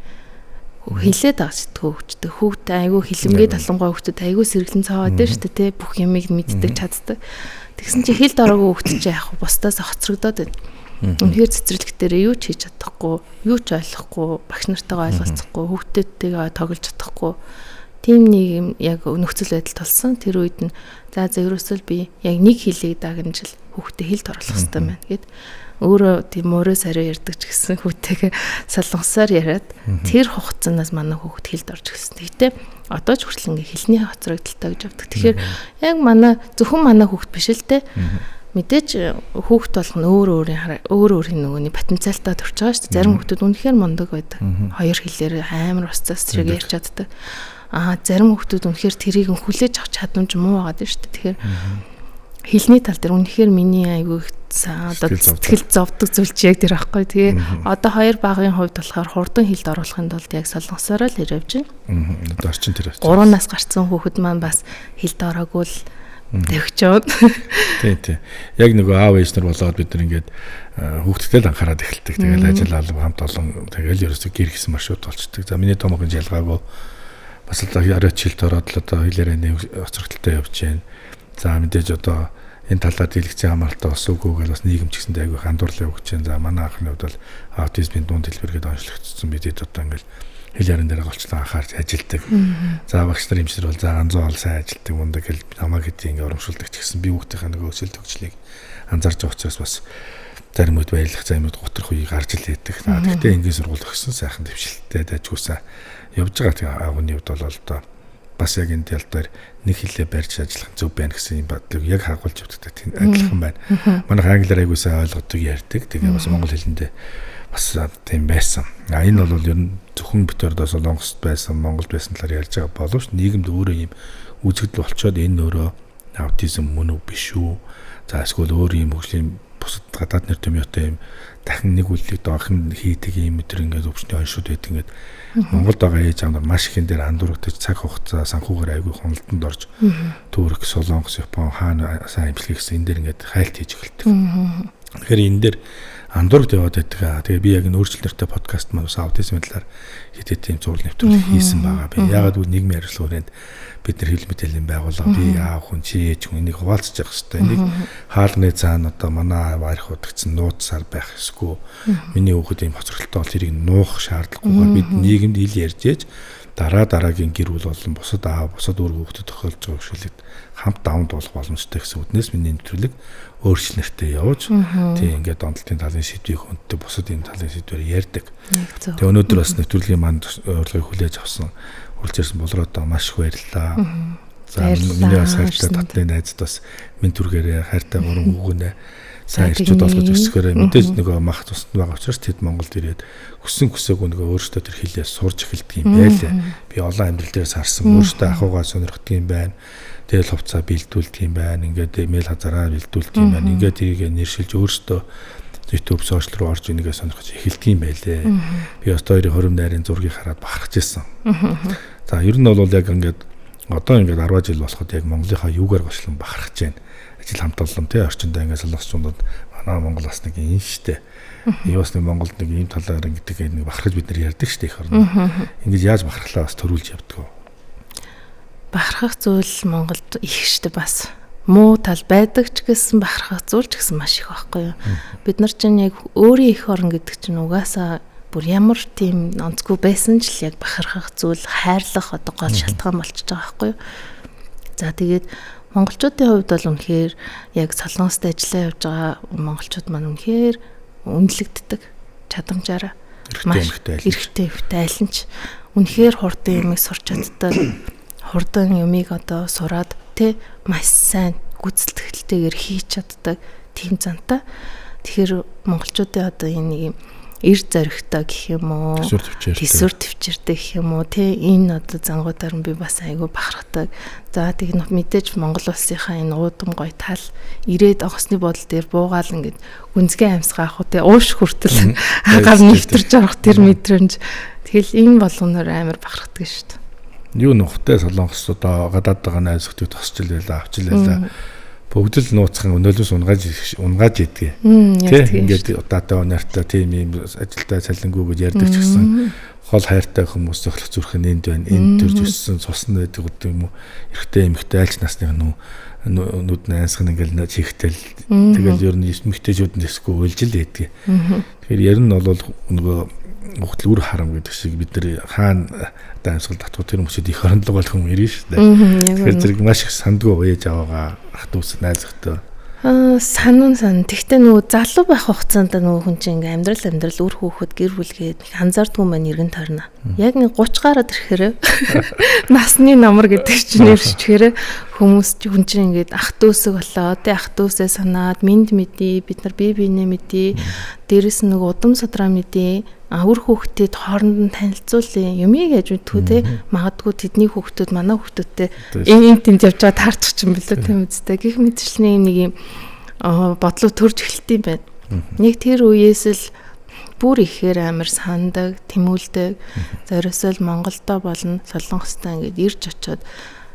Хэлээд байгаа сэтгхүү хөгждөг. Хүүхд айгүй хилэмгээ талангуй хүүхдэд айгүй сэргэлэн цаваад байна шүү дээ, тий. Бүх юмыг мэддэг, чаддаг. Тэгсэн чи хэлд ороогүй хүүхд чи яах вэ? Бусдаас хоцрогдоод байна. Үнэхээр цэцэрлэгтэрээ юу ч хийж чадахгүй, юу ч ойлгохгүй, багш нартайгаа ойлголцохгүй, хүүхдүүдтэйгээ тоглож чадахгүй. Тийм нэг юм яг нөхцөл байдал тулсан. Тэр үед нь за ерөөсөө би яг нэг хэлийг дагнажил хүүхдэд хэлд оруулах хэрэгтэй байна гэд өөрөө тийм өөрөө сарай ярьдаг ч гэсэн хүүтэйгээ солонгосоор яриад тэр хугацаанаас манай хүүхд хэлд орж гисэн. Тэгтээ одоо ч хүртэл ингээ хэлний хоцрогдолтой гэж авдаг. Тэгэхээр яг зөвхөн манай хүүхд биш л те. Мэдээж хүүхд болгоно өөр өөрийн нөгөөний потенциалтай төрж байгаа шүү дээ. Зарим хүүхдүүд үнэхээр мундаг байдаг. Хоёр хэлээр амар устдас зэрэг ярьж чаддаг. Зарим хүүхдүүд үнэхээр тэрийг хүлээж авах чадамж муу байгаа дээ шүү дээ. Тэгэхээр хэлний тал дээр үнэхээр миний айгүй одоо сэтгэл зовдөг зүйл чи яг тэр аахгүй. Тэгээ одоо хоёр багын хувьд болохоор хурдан хэлд оруулахын тулд яг солонгосоор л ирвэж байна. Одоо орчин тэр авчих. 3 нас гарсан хүүхэд маань бас хэлд ороогүй л тавьж яваад. Тий. Яг нөгөө аав ээж нар болоод бид нар ингээд хүүхдтэй л анхаарал эхэлдэг. Тэгэл ажил алба хамт олон тэгэл ерөөсөө гэр гисэн маршрут болчдөг. За миний том охин ялгаагүй бас л яриач хэлд ороод л одоо хэлээрээ оцрогдолтой явж байна. За мэдээж одоо энэ талаар дэлгэцийн хамааралтай бас үгүй гэж бас нийгэм ч гэсэндээ айгүй хандуурлаа өгч जैन. За манай анхны хувьд бол аутизмын дунд хэлбэргээд онцлогдсон бидэд одоо ингээл хэл яран дээр голчлон анхаарч ажилдаг. За багш нар эмчнэр бол за ганцхан ол сайн ажилдаг мундаг хэл намайг хэдий ингээ урамшуулдаг ч гэсэн би хүүхдийнхээ нөгөө өсөлт хөгжлийг анзаарч байгаа учраас бас зарим үед баярлах, зарим үед готрох үеийг гарч ил байдаг. Гэхдээ энгийн сургууль өгсөн сайхан дэвшилттэй дайгуусаа явж байгаа. Тэгээ агууны хувьд бол одоо бас яг энэ тал дээр нэг хэлээ барьж ажиллах зөв байна гэсэн юм бодлого яг хагуулж явдаг тийм адилхан байна. Манайх англиар аягуулсаа ойлгодог ярьдаг. Тэгээ бас монгол хэлэндээ бас тийм байсан. Энэ бол ер нь зөвхөн битүүрд Солонгост байсан, Монголд байсан талаар ярьж байгаа боловч нийгэмд өөрөө юм үзэгдэл болчоод энэ өөрөө аутизм мөн үү биш үү? За эсвэл өөр юм хөгжлийн бусад гадаад нэр томьёотой юм дахин нэг үйлдэлийг доохон хийдэг юм өдр ингээд өвчнөй оншууд байдаг ингээд Монголд байгаа ээж аав нар маш ихэн дээр андуурагдаж цаг хугацаа санхүүгээр аягүй хөндлөлтөнд орж Турк, Солонгос, Япон хаана сайн имжлэх гэсэн энэ дээр ингээд хайлт хийж эхэлдэг. Тэгэхээр энэ дээр андуурд яваад байдаг. Тэгээ би яг энэ өөрчлөлттэй подкаст маань аутизмын талаар хэдий тийм зураг нэвтрүүлэг хийсэн байгаа. Би ягаад гэвэл нийгмийн ярилцлаганд бид нар хэл мэдээллийн байгууллага би аав хүн чи ээж хүн энийг хуваалцаж явах хэрэгтэй. Энийг хаалганы цаана одоо манай аваарх удагдсан нууцсаар байх эсгүй. Миний хүүхэд ийм хоцролтой бол тэрийг нуух шаардлагагүйгээр бид нийгэмд ил ярьж ээж дараагийн гэр бүл болон бусад аав бусад өөр хүүхдэд тохиолж байгаа хөвшилд хамт даван дуулах боломжтой гэсэн үднээс миний нэвтрүүлэг өөрчлөлттэй явж тийм ингээд онолтын талын сэдвийг хүндтэй бусад энэ талын сэдвээр ярьдаг. Тэгээ өнөөдөр бас нэвтрүүлгийн манд урилгыг хүлээж авсан үргэлжлүүлсэн болроодоо маш их баярлалаа. За миний бас хайртай татны найзд бас минь түргээрээ хайртай гурван хүүгнээ сайн ирчүүд олгож өсгөхөөрэй. Мэдээж нөгөө мах тусад байгаа учраас тэд Монголд ирээд хүсээгүй нөгөө өөрсдөө тэр хэлээ сурж эхэлдэг юм байлээ. Би олон амьдрал дээр сарсан өөрсдөө ахуйгаа сонирхдаг юм байна. Тэгэл хувцаа бэлдүүлдэг юм байна. Ингээд имэйл хазаараа бэлдүүлдэг юм байна. Ингээд тэрийг нэршилж өөрсдөө YouTube сошиал руу орж инээгээ сонирхож эхэлдэг юм байлээ. Би бас хоёрын хорим найрын зургийг хараад бахархаж ирсэн. За ер нь бол яг ингээд одоо ингээд 10 жил болоход яг Монголынхаа юугаар гочлон бахархаж байна. Ажил хамт олон тий орчиндөө ингээд солонгосчуудад манай Монгол бас нэг юм штэ. Бас нэг Монголд нэг ийм талаар ингээд нэг бахархаж бид нар ярьдаг штэ их орно. Ингээд яаж бахархлаа бас төрүүлж явдаг. Бахархах зүйл Монголд их штэ бас. Муу тал байдаг ч гэсэн бахархах зүйл ч гэсэн маш их байхгүй юу. Бид нар чинь яг өөрийн их орн гэдэг чинь угаасаа бүр ямар тийм онцгүй байсан ч л яг бахархах зүйл хайрлах одоо гол шалтгаан болчихж байгаа байхгүй юу. За тэгээд монголчуудын хувьд бол үнэхээр яг Солонгост ажиллаа явж байгаа монголчууд маань үнэхээр үнэлэгддэг чадамжаараа маш эрэгтэй айлч үнэхээр хурдан юмыг сурч чаддаг. Хурдан юмыг одоо сураад тэ маш сайн гүйцэтгэлтэйгээр хийж чаддаг тийм зантай. Тэгэхээр монголчуудын одоо энэ нэг эр зоригтой гэх юм уу, төсвөр төвчээртэй гэх юм уу, тэ энэ одоо зангуудаар нь би бас айгүй бахархдаг. За тэг мэдээж Монгол улсынхаа энэ уудам гоё тал ирээд огсны бодол дээр буугаал ингээд гүнзгий амьсгаа ах уу тэ ууш хүртэл агаар нэвтэрж авах тэр мэдрэмж. Тэгэл энэ болгоноор амар бахархдаг шүү дээ. Юу нухтай Солонгос одоо гадаад байгаа найз зөвхөн тосч илээ авч илээ. Бүгд л нууцхан өнөөлөөс унгааж идгээ. Тэ ингээд удаатай өнөртэй тийм юм ажилдаа цалингүү гэж ярьдаг ч гэсэн хол хайртай хүмүүс зөвхөн зүрх нь энд байна. Энд төрж өссөн цусна гэдэг үү юм уу? Эрэгтэй эмэгтэй айлч насны нүд найсхан ингээд чихтэл тэгэл ер нь эмэгтэйчүүд нь дэсгүй уйлжил идгээ. Тэгэхээр ер нь бол нөгөө хөлтөл үр харам гэдэг шиг бид нар хаана даамсгал татвар тэр хүмүүсд их оронлого болох юм ирнэ шүү дээ. Тэгэхээр зэрэг маш их сандгүй уяж аваагаа ах トゥ ус найзахтай. Санан. Тэгтээ нөгөө залуу байх хугацаанд нөгөө хүн чинь ингээм амьдрал үр хөөхөд гэр бүлгээд анзаардгүй маань иргэн тойрно. Яг нэг 30 гараад ирэхээр насны намар гэдэг чинь нэрчгээр хүмүүс хүн чинь ингээд ах トゥ усэг болоо. Тэ ах トゥ усээ санаад минд мэдээ бид нар бие биенээ мэдээ. Дээрэс нь нөгөө удам содроо мэдээ. Үр хүүхдэд хооронд нь танилцуулъя. Юмыг яаж мэдтгүү те магадгүй тэдний хүүхдүүд манай хүүхдүүдтэй энэ тэнд явж байгаа таарчих ч юм билүү тийм үстэй. Гэх мэтчлэн нэг юм бодлоо төрж эхэлт юм байна. Нэг тэр үеэс л бүр ихээр амар сандаг, тэмүүлдэг. Зориосол Монголдо болон Солонгостой ингээд ирж очиод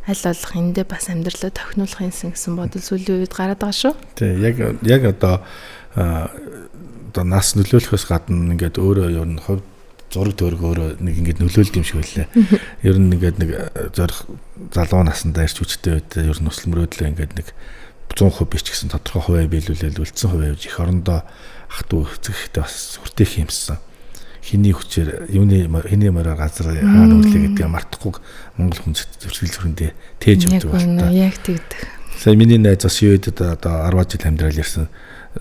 аль болох эндээ бас амьдралаа тохинулах юмсан гэсэн бодол сүүлийн үед гараад байгаа шүү. Тий, яг одоо нас нөлөөлөхөөс гадна ингээд өөрөө ер нь хувь зураг төрөг өөрөө нэг ингээд нөлөөлд юм шиг байлаа. Ер нь ингээд нэг зорих залуу насндаа ирч хүчтэй үед ер нь өсөл мөрөөдлөө ингээд нэг 100% биш ч гэсэн тодорхой хувиа биелүүлэл үлдсэн хувиа явж их орондоо ах トゥ үзэхдээ бас хүртээх юмсан. Хиний хүчээр хэний мороор газар хаана үлээ гэдгийг мартахгүй Монгол хүн зөрчил зүрэндээ тээж явдаг байна. Яг тэгдэг. Сая миний найз бас юу гэдэг одоо 10 жил амьдрал ярьсан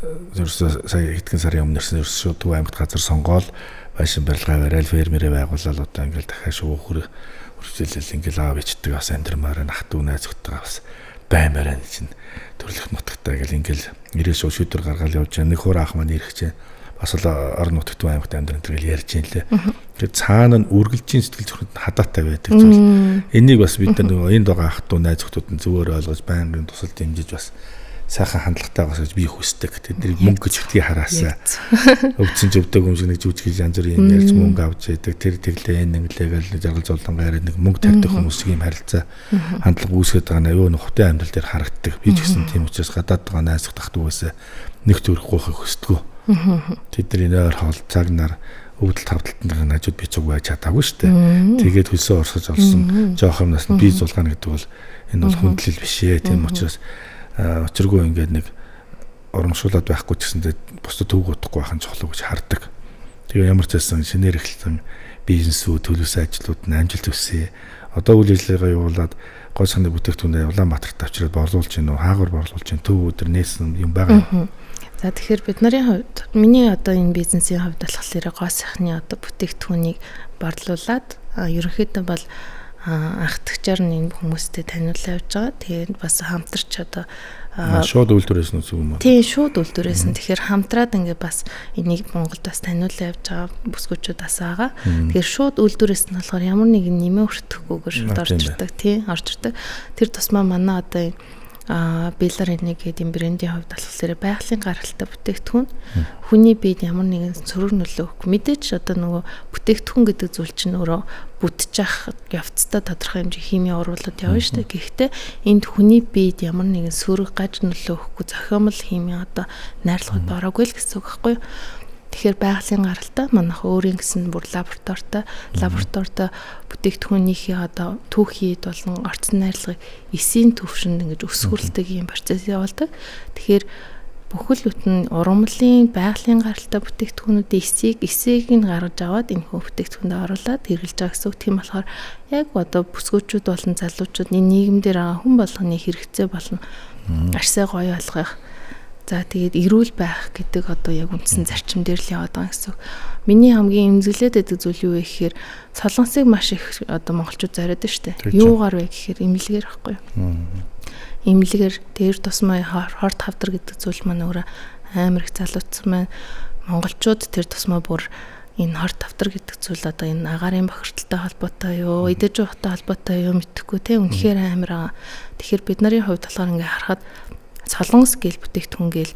ерөөсөө сая хэдхэн сарын өмнөөс ерөөсөө Төв аймагт газар сонгоол байшин барилгаа барайл фермерээ байгуулаад одоо ингээл дахиад шүүхөр үргэлжлэл ингээл аав ичдэг бас амьдрмаар ах トゥ найз зөвхөн бас баймаар чинь төрлөх нутагтаа ингээл ирээш шийдвэр гаргаад явж байгаа. Нэг хөр ах маань ирэх чинь бас л орон нутагт Төв аймагт амьдран тэгэл ярьж юм лээ. Тэгэхээр цаана нь үргэлжийн сэтгэл зүрэнд хадаатай байдаг зүйл. Энийг бас бид нөгөө энд байгаа ах トゥ найз зөвхөн зөвөр ойлгож байнгын тусал дэмжиж бас сайхан хандлагатай бас гэж би хүсдэг. Тэднийг мөнгө гэж битгий хараасаа. Өвдсөн зөвдөг юм шиг нэг жүжиг янз бүрийн ярьж мөнгө авч яадаг. Тэр тэглээ нэглээгээл жаргал золдон гайраад нэг мөнгө тавьдаг хүмүүсийн харилцаа хандлага үүсгэж байгаа нь аюу нухтай амьдрал дээр харагддаг. Би ч гэсэн тийм учраас гадаад байгаа найзах тахтугаас нэг төрөхгүй хөсдгөө. Тэдний нойр хоол цаг нар өвдөлт тавталтанд хажууд би цуг байж чадаагүй шүү дээ. Тэгээд хөлсөө орсож олсон жоох юмнаас нь бие зулгаана гэдэг бол энэ бол хүндлэл биш ээ. Тийм учраас очиргүй ингээд нэг урамшуулаад байхгүй ч гэсэндээ бусдад төвг утахгүй байхын чухал гэж хардаг. Тэгээ ямар ч байсан шинээр эхэлсэн бизнесүүд төлөвсөн ажлууд нь амжилт өсөе. Одоо үйл ажиллагаа явуулаад гол санаа бүтээгдэхүүнээ Улаанбаатарт авчираад борлуулж гин үү, хаагаар борлуулж гин төв өдөр нээсэн юм байгаа. За тэгэхээр бид нарын хувьд миний одоо энэ бизнесийн хувьд болохоор гоо сайхны одоо бүтээгдэхүүнийг борлуулад ерөнхийдөө бол анхдагчаар нь энэ хүмүүстэй таниулаа явж байгаа. Тэгээд бас хамтарч одоо шууд үйлдвэрээс нь зүг юм аа. Тийм шууд үйлдвэрээс нь тэгэхээр хамтраад ингээд бас энийг Монголд бас таниулаа явж байгаа бүсгүүчүүд бас байгаа. Тэгэхээр шууд үйлдвэрээс нь болохоор ямар нэгэн нэмээ өртөхгүйгээр шууд орж ирдэг тийм орж ирдэг. Тэр тусмаа манай одоо Белар энийг гэдэг брендийн хувьд болохоор байгалийн гаралтай бүтээгдэхүүн хүний биед ямар нэгэн сөрөг нөлөө өгөх мэдээж одоо нөгөө бүтээгдэхүүн гэдэг зүйл чинь өөрөө бүтчих явцдаа тодорхой хэмжээ химийн оруулаад явна шүү дээ. Гэхдээ энд хүний биед ямар нэгэн сөрөг гаж нөлөө өгөхгүй зохиомл химийн одоо найрлагууд ороогүй л гэсэн үг байхгүй юу? Тэгэхээр байгалийн гаралтай манайх өөрийн гэсэн бүр лабораторид бүтээгдэхүүнийхээ одоо түүхийд болон орцсон найрлагыг эсийн төвшөнд ингэж өсгүүлдэг юм процесс явуулдаг. Тэгэхээр бүхэл бүтэн ургамлын байгалийн гаралтай бүтээгдэхүүнүүдийн эсийг нь гаргаж аваад энэ бүтээгдэхүүнд оруулаад хэрэглэж байгаа гэсэн үг. Тийм болохоор яг одоо бүсгүүчүүд болон залуучууд энэ нийгэмдэр байгаа хүн болгоны хэрэгцээ болон арьсаа гоё болгох. За тэгээд эрүүл байх гэдэг одоо яг үндсэн зарчим дээр л яваад байгаа гэсэн. Миний хамгийн эмзэглээд байдаг зүйл юу вэ гэхээр солонгосыг маш их одоо монголчууд зориод штэ. Юугаар вэ гэхээр имлэгээр байхгүй юу? Имлэгээр дээр тусмаа хорт хавдар гэдэг зүйл маань өөрөө амар их залуутсан байна. Монголчууд тэр тусмаа бүр энэ хорт хавдар гэдэг зүйл одоо энэ агаарын бохирдолтой холбоотой юу, идэж ухтай холбоотой юу мэдэхгүй те үнэхээр амар байгаа. Тэгэхээр бид нарын хувьд болохоор ингээ харахад солонгос гэл бүтээгдэхүүн гэл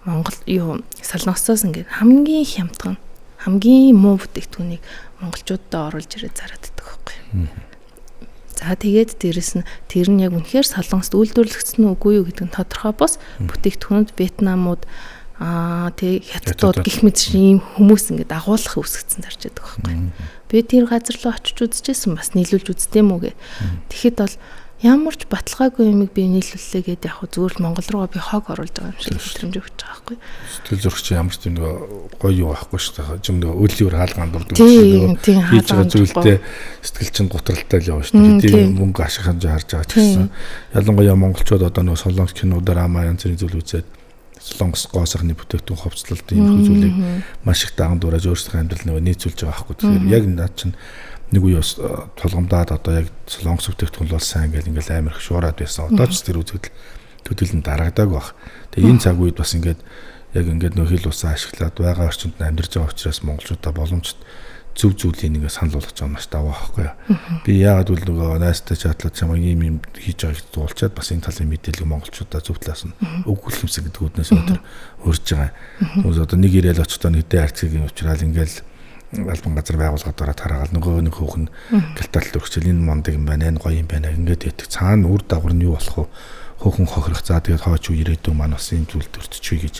Монгол юу солонгосоос ингээд хамгийн хямдхан хамгийн муу бүтээгдэхүүнийг монголчуудад оруулж ирээд зарааддаг байхгүй. За тэгээд дээрэс нь тэр нь яг үнэхээр солонгост үйлдвэрлэгдсэн үгүй юу гэдэг нь тодорхой бос бүтээгдэхүүнд Вьетнамууд тэг хятадууд гих мэт ийм хүмүүс ингээд агуулах үүсгэсэн зарж байдаг байхгүй. Би тэр газар руу очиж үзчихсэн бас нийлүүлж үзтээ мүү гэ. Тэгэхэд бол ямар ч баталгаагүй юмыг би нийлүүллээ гэдээ яг зүгээр л Монгол руугаа би хог оруулж байгаа юм шиг мэдрэмж өгч байгаа байхгүй. Сэтгэл зөрөгч ямар ч тийм нэг гоё юу байхгүй шүү дээ. Жим нэг өлөөр хаалгаанд дурдаг гэсэн. Тийм хийж байгаа зүйлтэй сэтгэл чинь гутралтай л явна шүү дээ. Тийм мөнгө ашиг хэмжээ харж байгаа ч гэсэн. Ялангуяа монголчууд одоо нэг солонгос кинодаар амаа янз бүрийн зүйл үзээд солонгос гоосхны бүтээгдэхүүн ховцлолт ийм зүйлийг маш их даган дуурайж өөрсдөө амьдрал нөгөө нийцүүлж байгаа байхгүй. Тэгэхээр яг наад чинь нэг үе бас тулгамдаад одоо яг солонгос бүтээгдэхүүн бол сайн гэл ингээл амар их шуураад байсан. Одоо ч тэр үзэгдэл төдийлөн дараагдаг баг. Тэгээ энэ цаг үед бас ингээд яг ингээд нөх хил усаа ашиглаад байгаа орчинд амьдарч байгаа учраас монголчуудаа боломжит зөв зүйлийг ингээд санал болгож байгаа маш даваа байхгүй юу. Би яагаад үл нөгөө найстай чатлаад чамаа ийм хийж байгааг дуулчаад бас энэ талын мэдээлэл монголчуудаа зөв талаас нь өгүүлэх юмсан гэдэг үднээс өндөр өрж байгаа. Хүмүүс одоо нэг ирээл очихдоо нэгдээ арцгийн уучраал ингээл албан газар байгууллагад ороод хараагаад нөгөө нэг хүүхэн галталт өгчл энэ мондөг юм байна, энэ гоё юм байна ингээд ятг цаана үр дагавар нь юу болох вэ? Хүүхэн хохирох за тэгээд хооч юу ирээдүйн маань бас энэ зүйл төрчихвээ гэж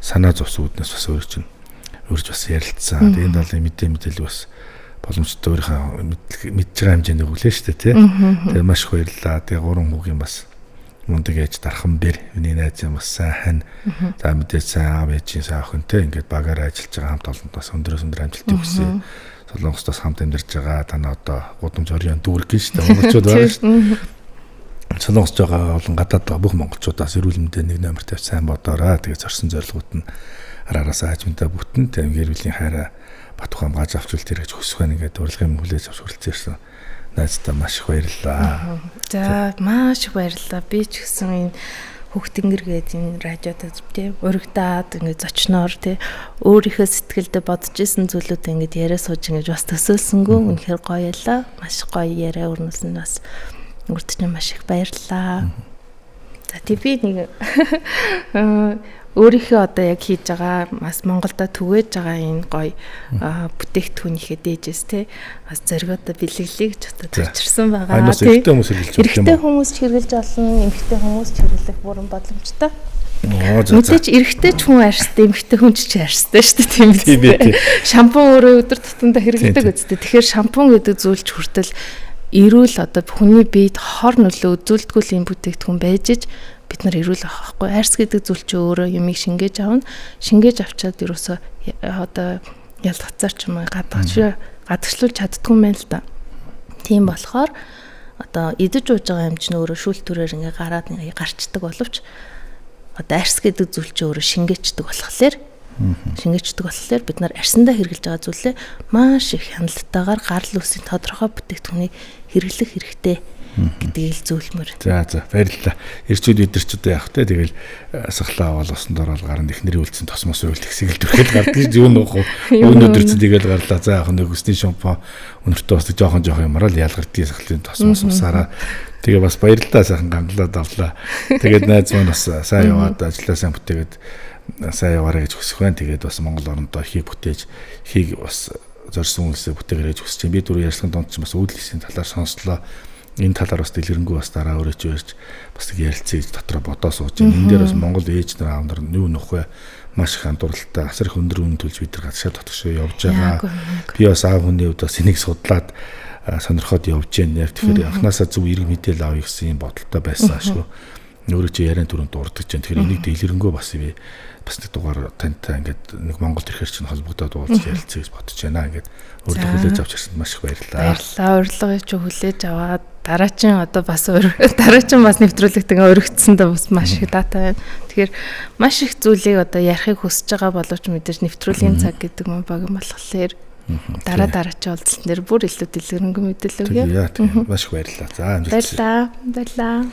санаа зовсон үднээс бас өөрч бас ярилцсан. Тэгээд энэ талын мэдээлэл бас боломжтой өөрийнхөө мэдж байгаа хэмжээнд өглөө шүү дээ тий. Тэгээд маш их баярлалаа. Тэгээд 3 хүүгийн бас мундаг ээж дархан бэр миний найз юм бас сайн хань. За мэдээж сайн аав ээжийн сайн охинтой ингээд багаараа ажиллаж байгаа хамт олонд бас өндрөөс өндөр амжилтыг хүсье. Солонгостоос хамт амьдарч байгаа танаа одоо гудамж орон дүүргэн шүү дээ. Монголчууд байгаа шүү дээ. Солонгосч байгаа олон гадаад байгаа бүх монголчуудаас эрүүл мэндийн нэг номер тавьж сайн бодоорой. Тэгээд зорсон зорилгууд нь араасаа хажмынтаа бүтэн тайм гэр бүлийн хайраа бат ухаан гаж авч үлдэр гэж хүсэх байна ингээд урилгын хүлээж авч хүрэлцээрсэн. Найздаа маш их баярлалаа. За маш их баярлалаа. Би ч гэсэн энэ Хүүхдингэр гээд энэ радиотаа тий урагтаад ингээд зочноор тий өөрийнхөө сэтгэлдээ бодож исэн зүйлүүд ингээд яриа сууж ингээд бас төсөөлсөнгөө үнэхээр гоё ялаа. Маш гоё яриа өрнөс нь бас үрдчээ маш их баярлалаа. За тий би нэг өөрийнхөө одоо яг хийж байгаа бас Монголда түгээж байгаа энэ гоё бүтээгдэхүүнийхээ дээжээс тий бас зоригтой бэлэглэе гэж одоо зорчирсан байгаа тий. Эрэгтэй хүмүүс хэрэглэж олон, эмэгтэй хүмүүс хэрэглэх бүрэн боломжтой. Мэдээж эрэгтэй ч хүн арьстай, эмэгтэй хүн ч арьстай шүү дээ тийм үү. Шампунь өөрөө өдөр тутамдаа хэрэглэдэг үстэй. Тэгэхээр шампунь гэдэг зүйлч хүртэл эрүүл одоо хүний биед хор нөлөө үзүүлдэггүй юм бүтээгдэхүүн байж ич бид нар эрүүл авах байхгүй. Арьс гэдэг зүйл чи өөрөө юмыг шингээж авна. Шингээж авчаад ерөөсөө одоо ялт хацаар ч юм уу гадагшлуулж чаддгүй юм байна л да. Тийм болохоор одоо идэж ууж байгаа юм чинь өөрөө шүүлтүрээр ингээ гараад ингээ гарчдаг боловч одоо арьс гэдэг зүйл чи өөрөө шингээчдэг болохоор бид нар арьсандаа хэрэглэж байгаа зүйлээ маш их хяналтайгаар гарал үүсийн тодорхой бүтээгдэхүүнийг хэрэглэх хэрэгтэй гэдгийг л зөвлөмөр. За баярлалаа. Ирчүүд бид нар ч одоо явах те тэгэл сахлаа аваад усанд ороод гарна эхнэрийн үлдсэн тосмос уйл хэсэг л төрхөл гардаг юу нөх өнөөдөр тэгэл гарлаа. За яг нэг өсний шампунь өнөртөө бас жоохон юмараа л ялгардгийн сахлын тосмос усаараа тэгээ бас баярлалаа сайхан гандлаад авлаа. Тэгээд найз маань бас сайн яваад ажиллаа сайн бүтээгээд сайн яваарай гэж хүсэх байна. Тэгээд бас Монгол орондоо ихийг бүтээж ихийг бас зорьсон үйлсээ бүтээгээрэй гэж хүсэж байна. Би түрүү ярьсан донд ч бас үүдлийн талаар сонслоо. Энэ талаар бас дэлгэрэнгүй бас дараа өөрөө ч ярьж бас нэг ярилцъя гэж дотроо бодоо сууж байна. Энэ дээр бас Монгол ээж нар аав нар юу нөхөө маш их андууралтай асар их өндөр үнэ төлж бид нар гадшаа дотгошоо явж байгаа. Би бас аав хүний хувьд бас энийг судлаад сонирхоод явж байна. Тэгэхээр анханасаа зөв эрг мэдээлэл авъя гэсэн юм бодолтой байсан шүү. Өөрөө чи яриан түрүүнд дурдж байна. Тэгэхээр энийг дэлгэрэнгүй бас би бас нэг дугаар тантай ингээд нэг Монголд ирэхээр чинь холбогдоод уулзах ярилцъя гэж бодож байна. Ингээд урилга хүлээж авч ирсэнд маш их баярлалаа. Урилгыг ч хүлээж аваад дараачин одоо бас дараачин бас нэвтрүүлэгт ингээ өргөцсөндөө бас маш их дата байна. Тэгэхээр маш их зүйлийг одоо ярихыг хүсэж байгаа боловч мэдээж нэвтрүүлгийн цаг гэдэг маань баг юм болохоор дараачийн уулзалтын дээр бүр илүү дэлгэрэнгүй мэдээлэл өгье. Маш их баярлалаа. За амжилт. Баярлалаа.